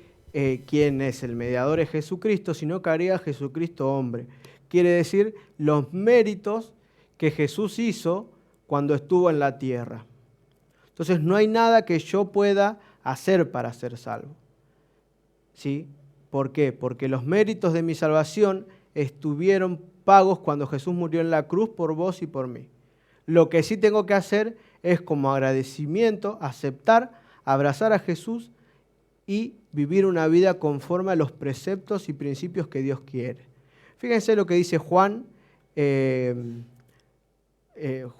quién es el mediador es Jesucristo, sino que haría Jesucristo hombre. Quiere decir los méritos que Jesús hizo cuando estuvo en la tierra. Entonces, no hay nada que yo pueda hacer para ser salvo. ¿Sí? ¿Por qué? Porque los méritos de mi salvación estuvieron pagos cuando Jesús murió en la cruz por vos y por mí. Lo que sí tengo que hacer es, como agradecimiento, aceptar, abrazar a Jesús y vivir una vida conforme a los preceptos y principios que Dios quiere. Fíjense lo que dice Juan.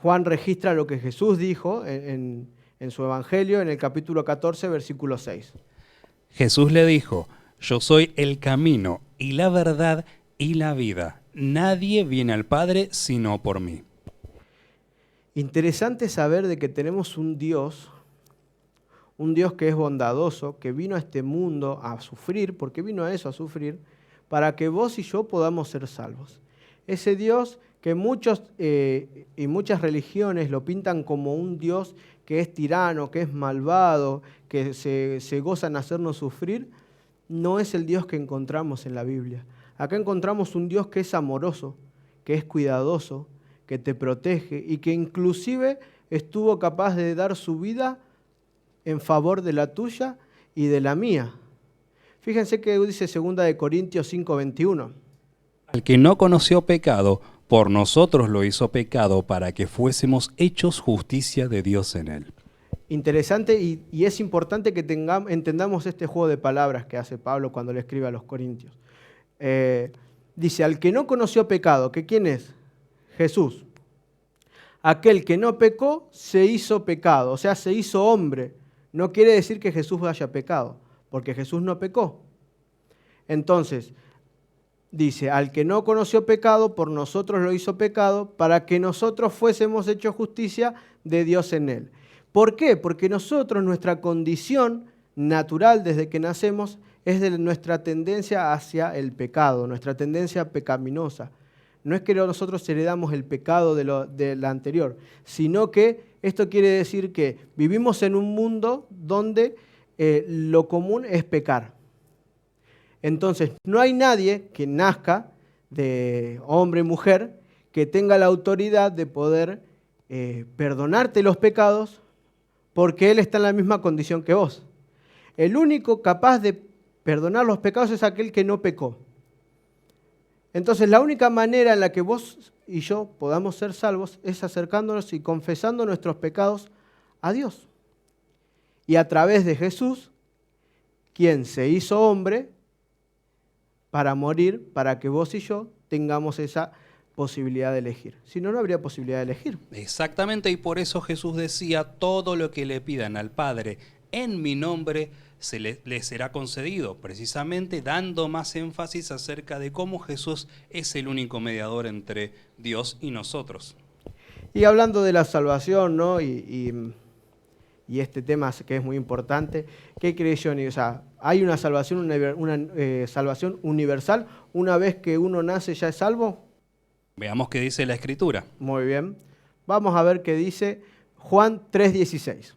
Juan registra lo que Jesús dijo en su Evangelio, en el capítulo 14, versículo 6. Jesús le dijo: yo soy el camino y la verdad y la vida. Nadie viene al Padre sino por mí. Interesante saber de que tenemos un Dios que es bondadoso, que vino a este mundo a sufrir, porque vino a eso, a sufrir, para que vos y yo podamos ser salvos. Ese Dios que muchos y muchas religiones lo pintan como un Dios que es tirano, que es malvado, que se goza en hacernos sufrir, no es el Dios que encontramos en la Biblia. Acá encontramos un Dios que es amoroso, que es cuidadoso, que te protege y que inclusive estuvo capaz de dar su vida en favor de la tuya y de la mía. Fíjense que dice 2 Corintios 5:21. Al que no conoció pecado, por nosotros lo hizo pecado para que fuésemos hechos justicia de Dios en él. Interesante y es importante que entendamos este juego de palabras que hace Pablo cuando le escribe a los Corintios. Dice, al que no conoció pecado, ¿que quién es? Jesús. Aquel que no pecó se hizo pecado, o sea, se hizo hombre. No quiere decir que Jesús haya pecado, porque Jesús no pecó. Entonces, dice, al que no conoció pecado, por nosotros lo hizo pecado, para que nosotros fuésemos hechos justicia de Dios en él. ¿Por qué? Porque nosotros, nuestra condición natural desde que nacemos, es de nuestra tendencia hacia el pecado, nuestra tendencia pecaminosa. No es que nosotros heredamos el pecado de la anterior, sino que esto quiere decir que vivimos en un mundo donde lo común es pecar. Entonces, no hay nadie que nazca de hombre y mujer que tenga la autoridad de poder perdonarte los pecados porque él está en la misma condición que vos. El único capaz de perdonar los pecados es aquel que no pecó. Entonces, la única manera en la que vos y yo podamos ser salvos es acercándonos y confesando nuestros pecados a Dios. Y a través de Jesús, quien se hizo hombre para morir, para que vos y yo tengamos esa posibilidad de elegir. Si no, no habría posibilidad de elegir. Exactamente, y por eso Jesús decía, todo lo que le pidan al Padre en mi nombre, le será concedido, precisamente dando más énfasis acerca de cómo Jesús es el único mediador entre Dios y nosotros. Y hablando de la salvación, ¿no? y este tema que es muy importante, ¿qué crees, Johnny? O sea, ¿hay una salvación universal? ¿Una vez que uno nace ya es salvo? Veamos qué dice la Escritura. Muy bien. Vamos a ver qué dice Juan 3:16.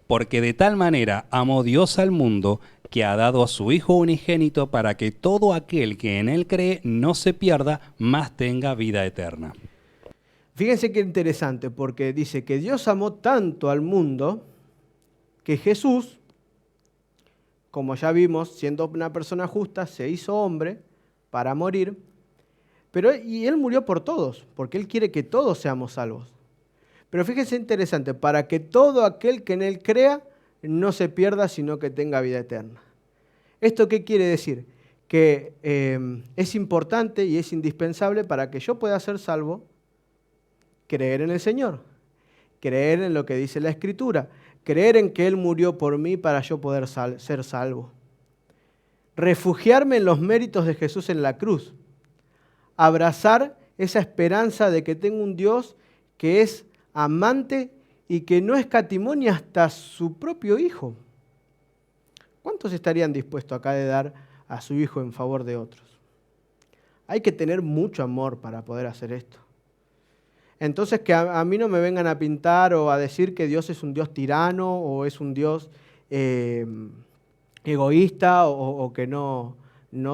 Porque de tal manera amó Dios al mundo, que ha dado a su Hijo unigénito para que todo aquel que en él cree no se pierda, mas tenga vida eterna. Fíjense qué interesante, porque dice que Dios amó tanto al mundo que Jesús, como ya vimos, siendo una persona justa, se hizo hombre para morir, y Él murió por todos, porque Él quiere que todos seamos salvos. Pero fíjense interesante, para que todo aquel que en Él crea no se pierda, sino que tenga vida eterna. ¿Esto qué quiere decir? Que es importante y es indispensable para que yo pueda ser salvo, creer en el Señor, creer en lo que dice la Escritura, creer en que Él murió por mí para yo poder ser salvo. Refugiarme en los méritos de Jesús en la cruz. Abrazar esa esperanza de que tengo un Dios que es amante y que no escatimó ni hasta su propio Hijo. ¿Cuántos estarían dispuestos acá de dar a su Hijo en favor de otros? Hay que tener mucho amor para poder hacer esto. Entonces, que a mí no me vengan a pintar o a decir que Dios es un Dios tirano o es un Dios egoísta o que no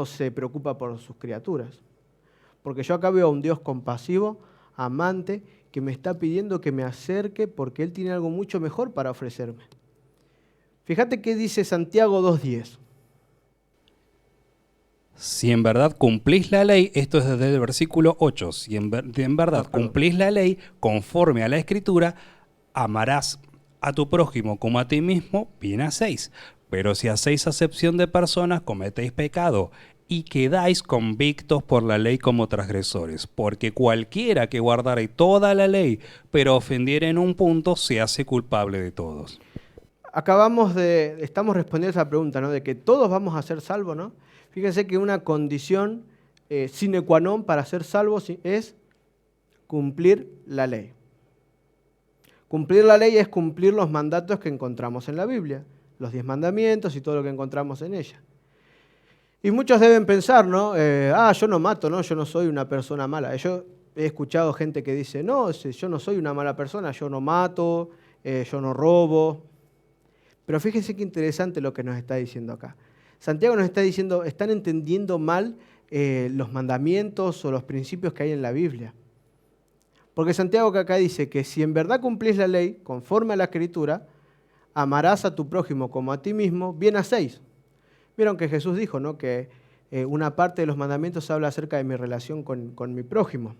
se preocupa por sus criaturas. Porque yo acá veo a un Dios compasivo, amante, que me está pidiendo que me acerque porque Él tiene algo mucho mejor para ofrecerme. Fíjate qué dice Santiago 2:10. Si en verdad cumplís la ley, esto es desde el versículo 8, si en verdad cumplís la ley conforme a la Escritura, amarás a tu prójimo como a ti mismo, bien hacéis. Pero si hacéis acepción de personas, cometéis pecado y quedáis convictos por la ley como transgresores. Porque cualquiera que guardare toda la ley, pero ofendiere en un punto, se hace culpable de todos. Estamos respondiendo a esa pregunta, ¿no? De que todos vamos a ser salvos, ¿no? Fíjense que una condición sine qua non para ser salvos es cumplir la ley. Cumplir la ley es cumplir los mandatos que encontramos en la Biblia, los 10 mandamientos y todo lo que encontramos en ella. Y muchos deben pensar, ¿no? Yo no mato, ¿no? Yo no soy una persona mala. Yo he escuchado gente que dice, no, yo no soy una mala persona, yo no mato, yo no robo. Pero fíjense qué interesante lo que nos está diciendo acá. Santiago nos está diciendo, están entendiendo mal los mandamientos o los principios que hay en la Biblia. Porque Santiago que acá dice que si en verdad cumplís la ley, conforme a la Escritura, amarás a tu prójimo como a ti mismo, bien hacéis. Vieron que Jesús dijo, ¿no? Que una parte de los mandamientos habla acerca de mi relación con mi prójimo.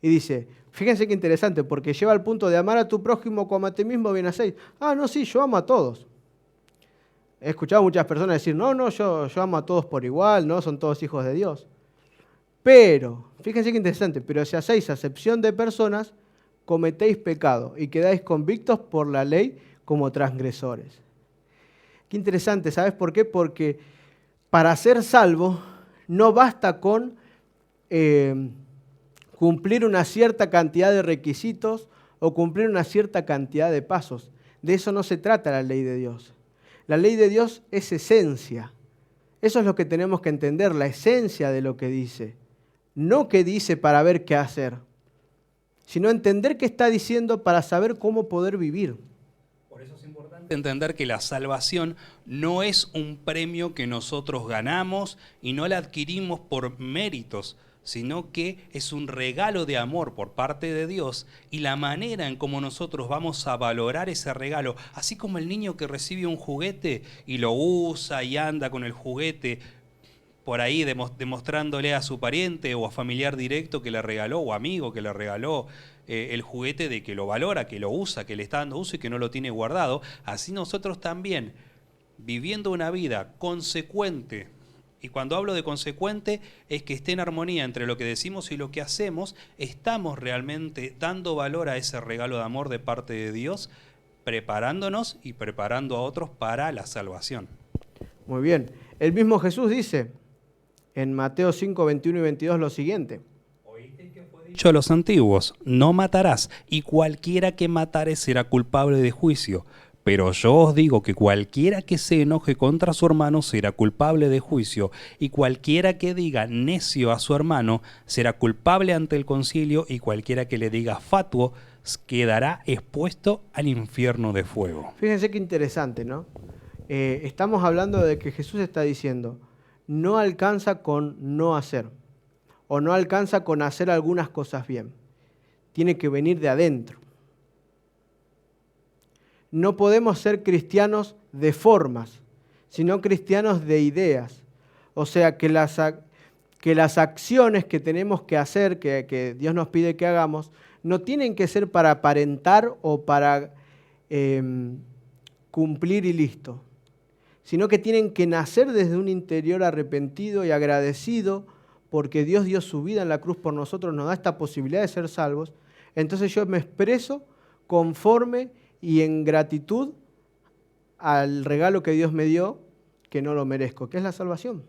Y dice, fíjense qué interesante, porque lleva al punto de amar a tu prójimo como a ti mismo, bien hacéis. No, sí, yo amo a todos. He escuchado a muchas personas decir, no, yo amo a todos por igual, no, son todos hijos de Dios. Pero, fíjense qué interesante, pero si hacéis acepción de personas, cometéis pecado y quedáis convictos por la ley como transgresores. Qué interesante, ¿sabes por qué? Porque para ser salvo no basta con cumplir una cierta cantidad de requisitos o cumplir una cierta cantidad de pasos. De eso no se trata la ley de Dios. La ley de Dios es esencia. Eso es lo que tenemos que entender, la esencia de lo que dice. No qué dice para ver qué hacer, sino entender qué está diciendo para saber cómo poder vivir. Por eso es importante entender que la salvación no es un premio que nosotros ganamos y no la adquirimos por méritos, sino que es un regalo de amor por parte de Dios y la manera en cómo nosotros vamos a valorar ese regalo, así como el niño que recibe un juguete y lo usa y anda con el juguete por ahí demostrándole a su pariente o a familiar directo que le regaló o amigo que le regaló el juguete de que lo valora, que lo usa, que le está dando uso y que no lo tiene guardado. Así nosotros también, viviendo una vida consecuente, y cuando hablo de consecuente es que esté en armonía entre lo que decimos y lo que hacemos, estamos realmente dando valor a ese regalo de amor de parte de Dios, preparándonos y preparando a otros para la salvación. Muy bien. El mismo Jesús dice en Mateo 5, 21 y 22 lo siguiente. Oíste que fue dicho a los antiguos, no matarás, y cualquiera que matare será culpable de juicio. Pero yo os digo que cualquiera que se enoje contra su hermano será culpable de juicio, y cualquiera que diga necio a su hermano será culpable ante el concilio, y cualquiera que le diga fatuo quedará expuesto al infierno de fuego. Fíjense qué interesante, ¿no? Estamos hablando de que Jesús está diciendo, no alcanza con no hacer, o no alcanza con hacer algunas cosas bien. Tiene que venir de adentro. No podemos ser cristianos de formas, sino cristianos de ideas. O sea, que las acciones que tenemos que hacer, que Dios nos pide que hagamos, no tienen que ser para aparentar o para cumplir y listo, sino que tienen que nacer desde un interior arrepentido y agradecido porque Dios dio su vida en la cruz por nosotros, nos da esta posibilidad de ser salvos. Entonces yo me expreso conforme y en gratitud al regalo que Dios me dio, que no lo merezco, que es la salvación.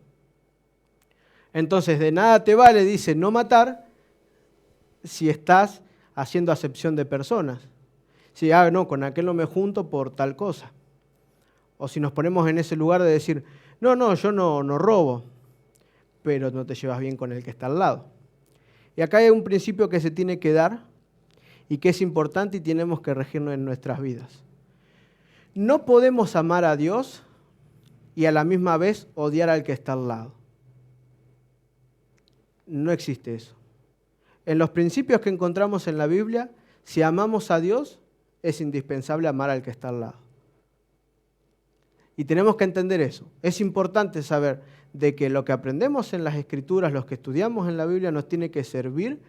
Entonces de nada te vale, dice, no matar si estás haciendo acepción de personas. Si, no, con aquel no me junto por tal cosa. O si nos ponemos en ese lugar de decir, no, yo no robo, pero no te llevas bien con el que está al lado. Y acá hay un principio que se tiene que dar y que es importante y tenemos que regirnos en nuestras vidas. No podemos amar a Dios y a la misma vez odiar al que está al lado. No existe eso. En los principios que encontramos en la Biblia, si amamos a Dios, es indispensable amar al que está al lado. Y tenemos que entender eso. Es importante saber de que lo que aprendemos en las Escrituras, lo que estudiamos en la Biblia, nos tiene que servir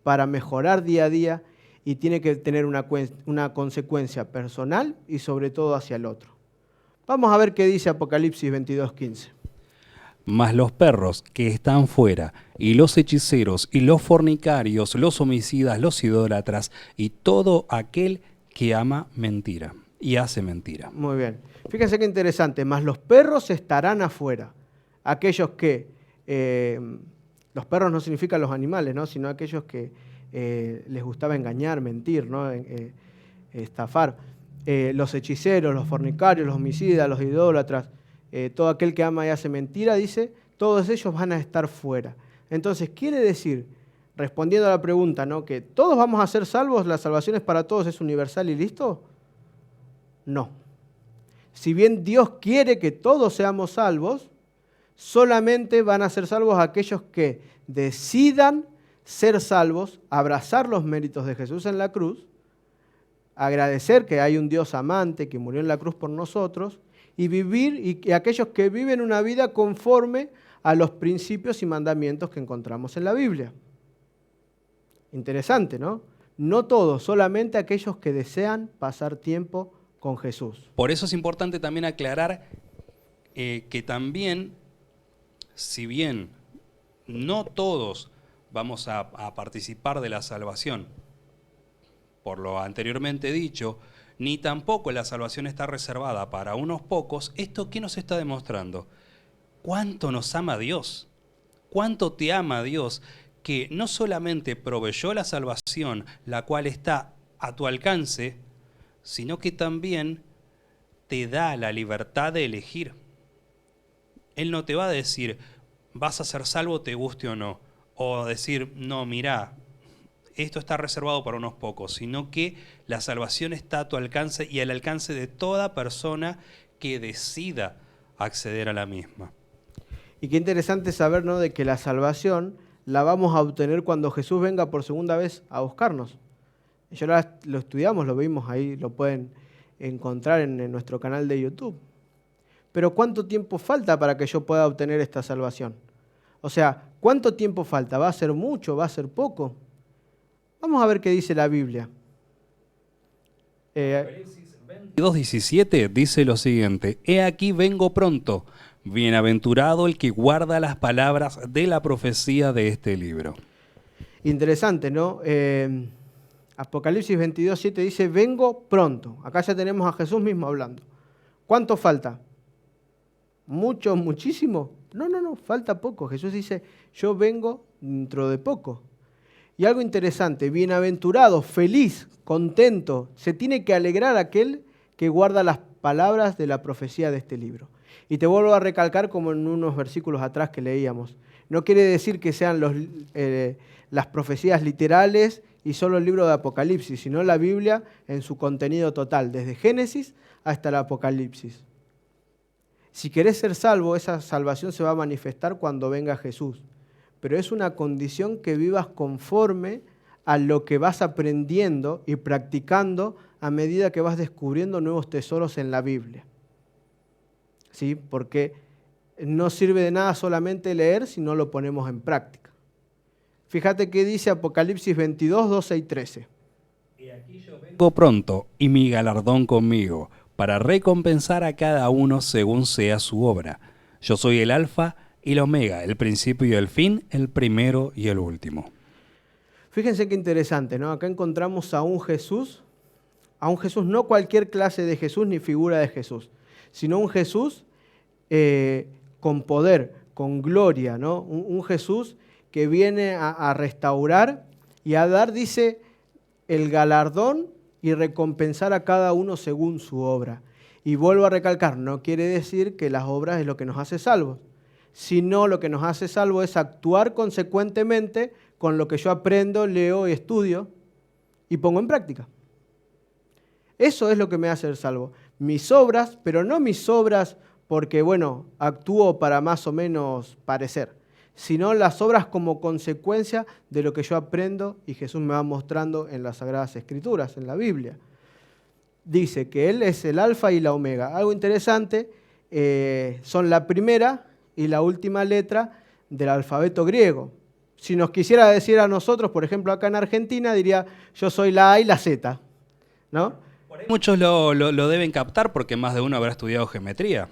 para mejorar día a día y tiene que tener una consecuencia personal y sobre todo hacia el otro. Vamos a ver qué dice Apocalipsis 22:15. Mas los perros que están fuera, y los hechiceros, y los fornicarios, los homicidas, los idólatras, y todo aquel que ama mentira y hace mentira. Muy bien. Fíjense qué interesante. Mas los perros estarán afuera. Aquellos que... los perros no significan los animales, ¿no? Sino aquellos que les gustaba engañar, mentir, ¿no? Estafar. Los hechiceros, los fornicarios, los homicidas, los idólatras, todo aquel que ama y hace mentira, dice, todos ellos van a estar fuera. Entonces, quiere decir, respondiendo a la pregunta, ¿no? Que todos vamos a ser salvos, la salvación es para todos, es universal y listo. No. Si bien Dios quiere que todos seamos salvos, solamente van a ser salvos aquellos que decidan ser salvos, abrazar los méritos de Jesús en la cruz, agradecer que hay un Dios amante que murió en la cruz por nosotros y vivir, y aquellos que viven una vida conforme a los principios y mandamientos que encontramos en la Biblia. Interesante, ¿no? No todos, solamente aquellos que desean pasar tiempo con Jesús. Por eso es importante también aclarar que también, si bien no todos vamos a participar de la salvación, por lo anteriormente dicho, ni tampoco la salvación está reservada para unos pocos, ¿esto qué nos está demostrando? ¿Cuánto nos ama Dios? ¿Cuánto te ama Dios? Que no solamente proveyó la salvación, la cual está a tu alcance, sino que también te da la libertad de elegir. Él no te va a decir, vas a ser salvo te guste o no, o decir, no, mirá, esto está reservado para unos pocos, sino que la salvación está a tu alcance y al alcance de toda persona que decida acceder a la misma. Y qué interesante saber, ¿no?, de que la salvación la vamos a obtener cuando Jesús venga por segunda vez a buscarnos. Ya lo estudiamos, lo vimos ahí, lo pueden encontrar en nuestro canal de YouTube. Pero ¿cuánto tiempo falta para que yo pueda obtener esta salvación? O sea, ¿cuánto tiempo falta? ¿Va a ser mucho? ¿Va a ser poco? Vamos a ver qué dice la Biblia. 22:17 dice lo siguiente: He aquí vengo pronto, bienaventurado el que guarda las palabras de la profecía de este libro. Interesante, ¿no? Apocalipsis 22:7 dice, vengo pronto. Acá ya tenemos a Jesús mismo hablando. ¿Cuánto falta? ¿Mucho, muchísimo? No, falta poco. Jesús dice, yo vengo dentro de poco. Y algo interesante, bienaventurado, feliz, contento, se tiene que alegrar aquel que guarda las palabras de la profecía de este libro. Y te vuelvo a recalcar como en unos versículos atrás que leíamos. No quiere decir que sean las profecías literales y solo el libro de Apocalipsis, sino la Biblia en su contenido total, desde Génesis hasta el Apocalipsis. Si querés ser salvo, esa salvación se va a manifestar cuando venga Jesús. Pero es una condición que vivas conforme a lo que vas aprendiendo y practicando a medida que vas descubriendo nuevos tesoros en la Biblia. ¿Sí? Porque no sirve de nada solamente leer si no lo ponemos en práctica. Fíjate qué dice Apocalipsis 22, 12 y 13. Y aquí yo vengo pronto, y mi galardón conmigo, para recompensar a cada uno según sea su obra. Yo soy el Alfa y el Omega, el principio y el fin, el primero y el último. Fíjense qué interesante, ¿no? Acá encontramos a un Jesús, no cualquier clase de Jesús ni figura de Jesús, sino un Jesús con poder, con gloria, ¿no? Un Jesús que viene a restaurar y a dar, dice, el galardón y recompensar a cada uno según su obra. Y vuelvo a recalcar, no quiere decir que las obras es lo que nos hace salvos, sino lo que nos hace salvos es actuar consecuentemente con lo que yo aprendo, leo y estudio y pongo en práctica. Eso es lo que me hace ser salvo. Mis obras, pero no mis obras porque, bueno, actúo para más o menos parecer, sino las obras como consecuencia de lo que yo aprendo y Jesús me va mostrando en las Sagradas Escrituras, en la Biblia. Dice que Él es el Alfa y la Omega. Algo interesante, son la primera y la última letra del alfabeto griego. Si nos quisiera decir a nosotros, por ejemplo, acá en Argentina, diría, yo soy la A y la Z, ¿no? Por ahí muchos lo deben captar porque más de uno habrá estudiado geometría,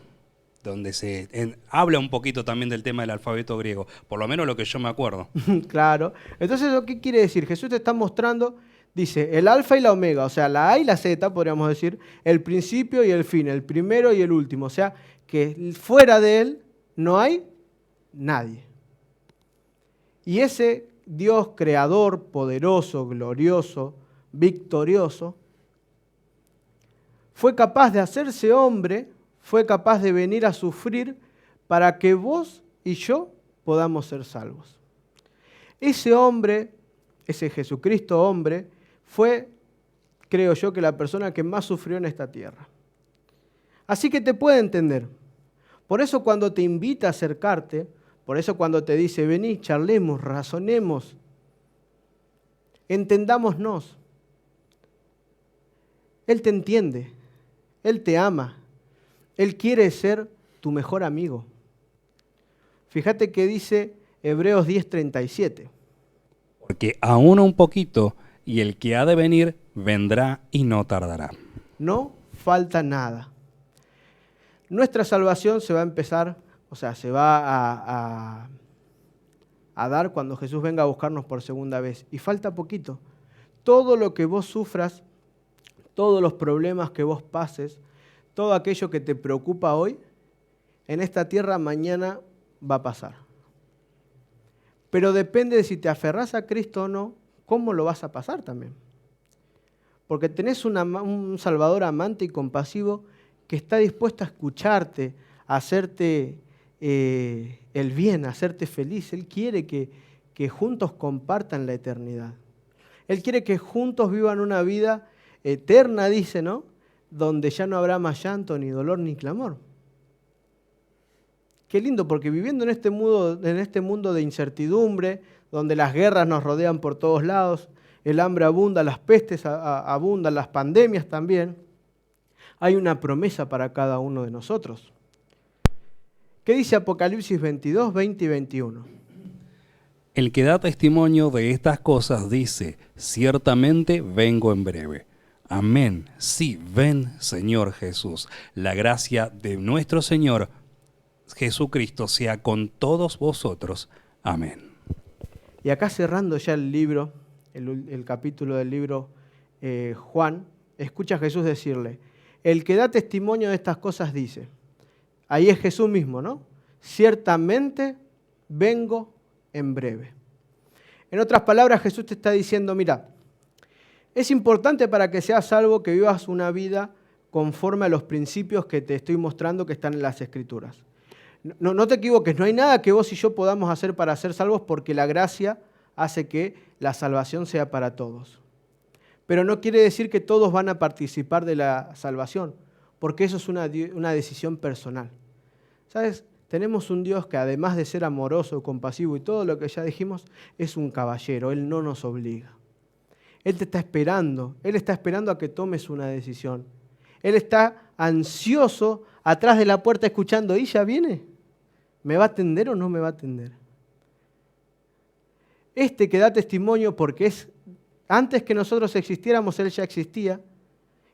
donde se habla un poquito también del tema del alfabeto griego, por lo menos lo que yo me acuerdo. Claro. Entonces, ¿qué quiere decir? Jesús te está mostrando, dice, el alfa y la omega, o sea, la A y la Z, podríamos decir, el principio y el fin, el primero y el último. O sea, que fuera de él no hay nadie. Y ese Dios creador, poderoso, glorioso, victorioso, fue capaz de hacerse hombre, fue capaz de venir a sufrir para que vos y yo podamos ser salvos. Ese hombre, ese Jesucristo hombre, fue, creo yo, que la persona que más sufrió en esta tierra. Así que te puede entender. Por eso cuando te invita a acercarte, por eso cuando te dice, vení, charlemos, razonemos, entendámonos. Él te entiende, Él te ama, Él quiere ser tu mejor amigo. Fíjate que dice Hebreos 10:37. Porque aún un poquito, y el que ha de venir, vendrá y no tardará. No falta nada. Nuestra salvación se va a empezar, o sea, se va a dar cuando Jesús venga a buscarnos por segunda vez. Y falta poquito. Todo lo que vos sufras, todos los problemas que vos pases, todo aquello que te preocupa hoy, en esta tierra mañana va a pasar. Pero depende de si te aferrás a Cristo o no, cómo lo vas a pasar también. Porque tenés un Salvador amante y compasivo que está dispuesto a escucharte, a hacerte el bien, a hacerte feliz. Él quiere que juntos compartan la eternidad. Él quiere que juntos vivan una vida eterna, dice, ¿no? Donde ya no habrá más llanto, ni dolor, ni clamor. Qué lindo, porque viviendo en este mundo de incertidumbre, donde las guerras nos rodean por todos lados, el hambre abunda, las pestes abundan, las pandemias también, hay una promesa para cada uno de nosotros. ¿Qué dice Apocalipsis 22, 20 y 21? El que da testimonio de estas cosas dice, ciertamente vengo en breve. Amén. Sí, ven, Señor Jesús. La gracia de nuestro Señor Jesucristo sea con todos vosotros. Amén. Y acá cerrando ya el libro, el capítulo del libro Juan, escucha a Jesús decirle, el que da testimonio de estas cosas dice, ahí es Jesús mismo, ¿no? Ciertamente vengo en breve. En otras palabras, Jesús te está diciendo, mira, es importante para que seas salvo que vivas una vida conforme a los principios que te estoy mostrando que están en las Escrituras. No te equivoques, no hay nada que vos y yo podamos hacer para ser salvos porque la gracia hace que la salvación sea para todos. Pero no quiere decir que todos van a participar de la salvación, porque eso es una decisión personal. ¿Sabes? Tenemos un Dios que además de ser amoroso, compasivo y todo lo que ya dijimos, es un caballero, Él no nos obliga. Él te está esperando, Él está esperando a que tomes una decisión. Él está ansioso atrás de la puerta escuchando, ¿y ya viene? ¿Me va a atender o no me va a atender? Este que da testimonio porque es antes que nosotros existiéramos, Él ya existía.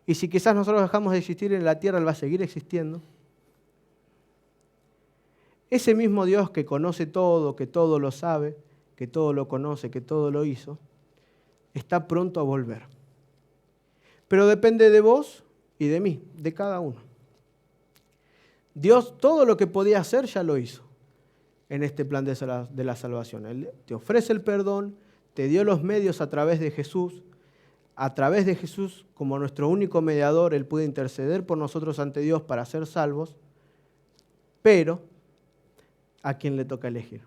Y si quizás nosotros dejamos de existir en la tierra, Él va a seguir existiendo. Ese mismo Dios que conoce todo, que todo lo sabe, que todo lo conoce, que todo lo hizo, está pronto a volver. Pero depende de vos y de mí, de cada uno. Dios todo lo que podía hacer ya lo hizo en este plan de la salvación. Él te ofrece el perdón, te dio los medios a través de Jesús. A través de Jesús, como nuestro único mediador, Él puede interceder por nosotros ante Dios para ser salvos. Pero, ¿a quién le toca elegir?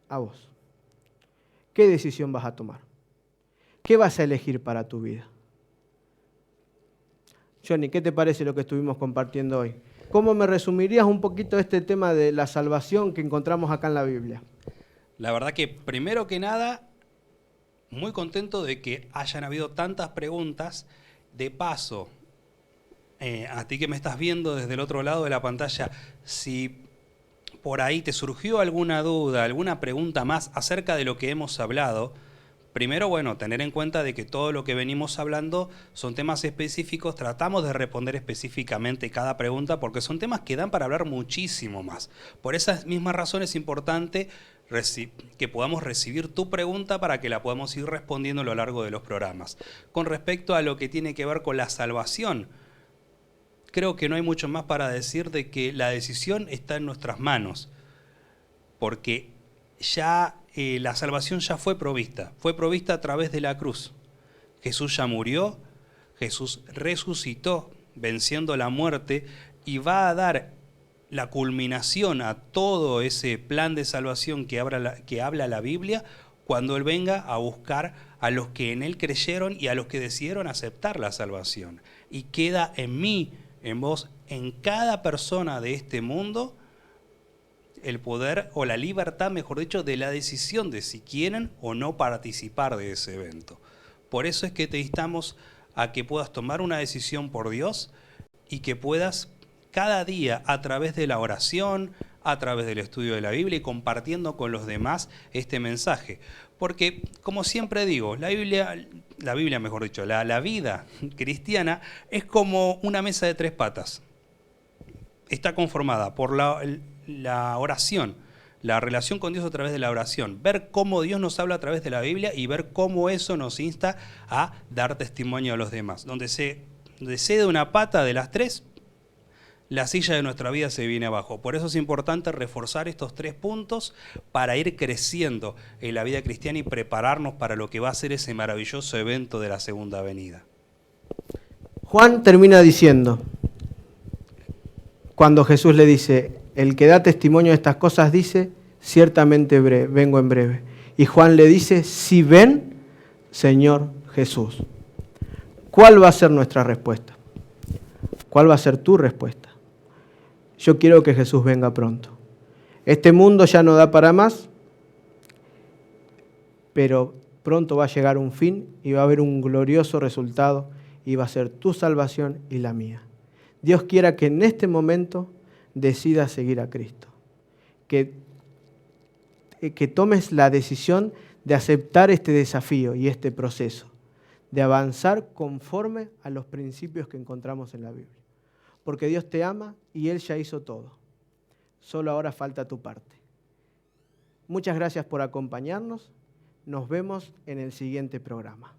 A vos. ¿Qué decisión vas a tomar? ¿Qué vas a elegir para tu vida? Johnny, ¿qué te parece lo que estuvimos compartiendo hoy? ¿Cómo me resumirías un poquito este tema de la salvación que encontramos acá en la Biblia? La verdad que, primero que nada, muy contento de que hayan habido tantas preguntas. De paso, a ti que me estás viendo desde el otro lado de la pantalla, si por ahí te surgió alguna duda, alguna pregunta más acerca de lo que hemos hablado, primero, bueno, tener en cuenta de que todo lo que venimos hablando son temas específicos, tratamos de responder específicamente cada pregunta porque son temas que dan para hablar muchísimo más. Por esas mismas razones es importante que podamos recibir tu pregunta para que la podamos ir respondiendo a lo largo de los programas. Con respecto a lo que tiene que ver con la salvación, creo que no hay mucho más para decir de que la decisión está en nuestras manos, porque ya la salvación ya fue provista a través de la cruz. Jesús ya murió, Jesús resucitó venciendo la muerte y va a dar la culminación a todo ese plan de salvación que habla la Biblia cuando Él venga a buscar a los que en Él creyeron y a los que decidieron aceptar la salvación. Y queda en mí, en vos, en cada persona de este mundo, el poder o la libertad, mejor dicho, de la decisión de si quieren o no participar de ese evento. Por eso es que te instamos a que puedas tomar una decisión por Dios y que puedas cada día, a través de la oración, a través del estudio de la Biblia y compartiendo con los demás este mensaje. Porque, como siempre digo, la Biblia mejor dicho, la vida cristiana es como una mesa de 3 patas. Está conformada por la oración, la relación con Dios a través de la oración, ver cómo Dios nos habla a través de la Biblia y ver cómo eso nos insta a dar testimonio a los demás. Donde se cede una pata de las 3, la silla de nuestra vida se viene abajo. Por eso es importante reforzar estos 3 puntos para ir creciendo en la vida cristiana y prepararnos para lo que va a ser ese maravilloso evento de la segunda venida. Juan termina diciendo, cuando Jesús le dice, el que da testimonio de estas cosas dice, ciertamente vengo en breve. Y Juan le dice, si ven, Señor Jesús. ¿Cuál va a ser nuestra respuesta? ¿Cuál va a ser tu respuesta? Yo quiero que Jesús venga pronto. Este mundo ya no da para más, pero pronto va a llegar un fin y va a haber un glorioso resultado y va a ser tu salvación y la mía. Dios quiera que en este momento decidas seguir a Cristo. Que tomes la decisión de aceptar este desafío y este proceso, de avanzar conforme a los principios que encontramos en la Biblia. Porque Dios te ama y Él ya hizo todo. Solo ahora falta tu parte. Muchas gracias por acompañarnos. Nos vemos en el siguiente programa.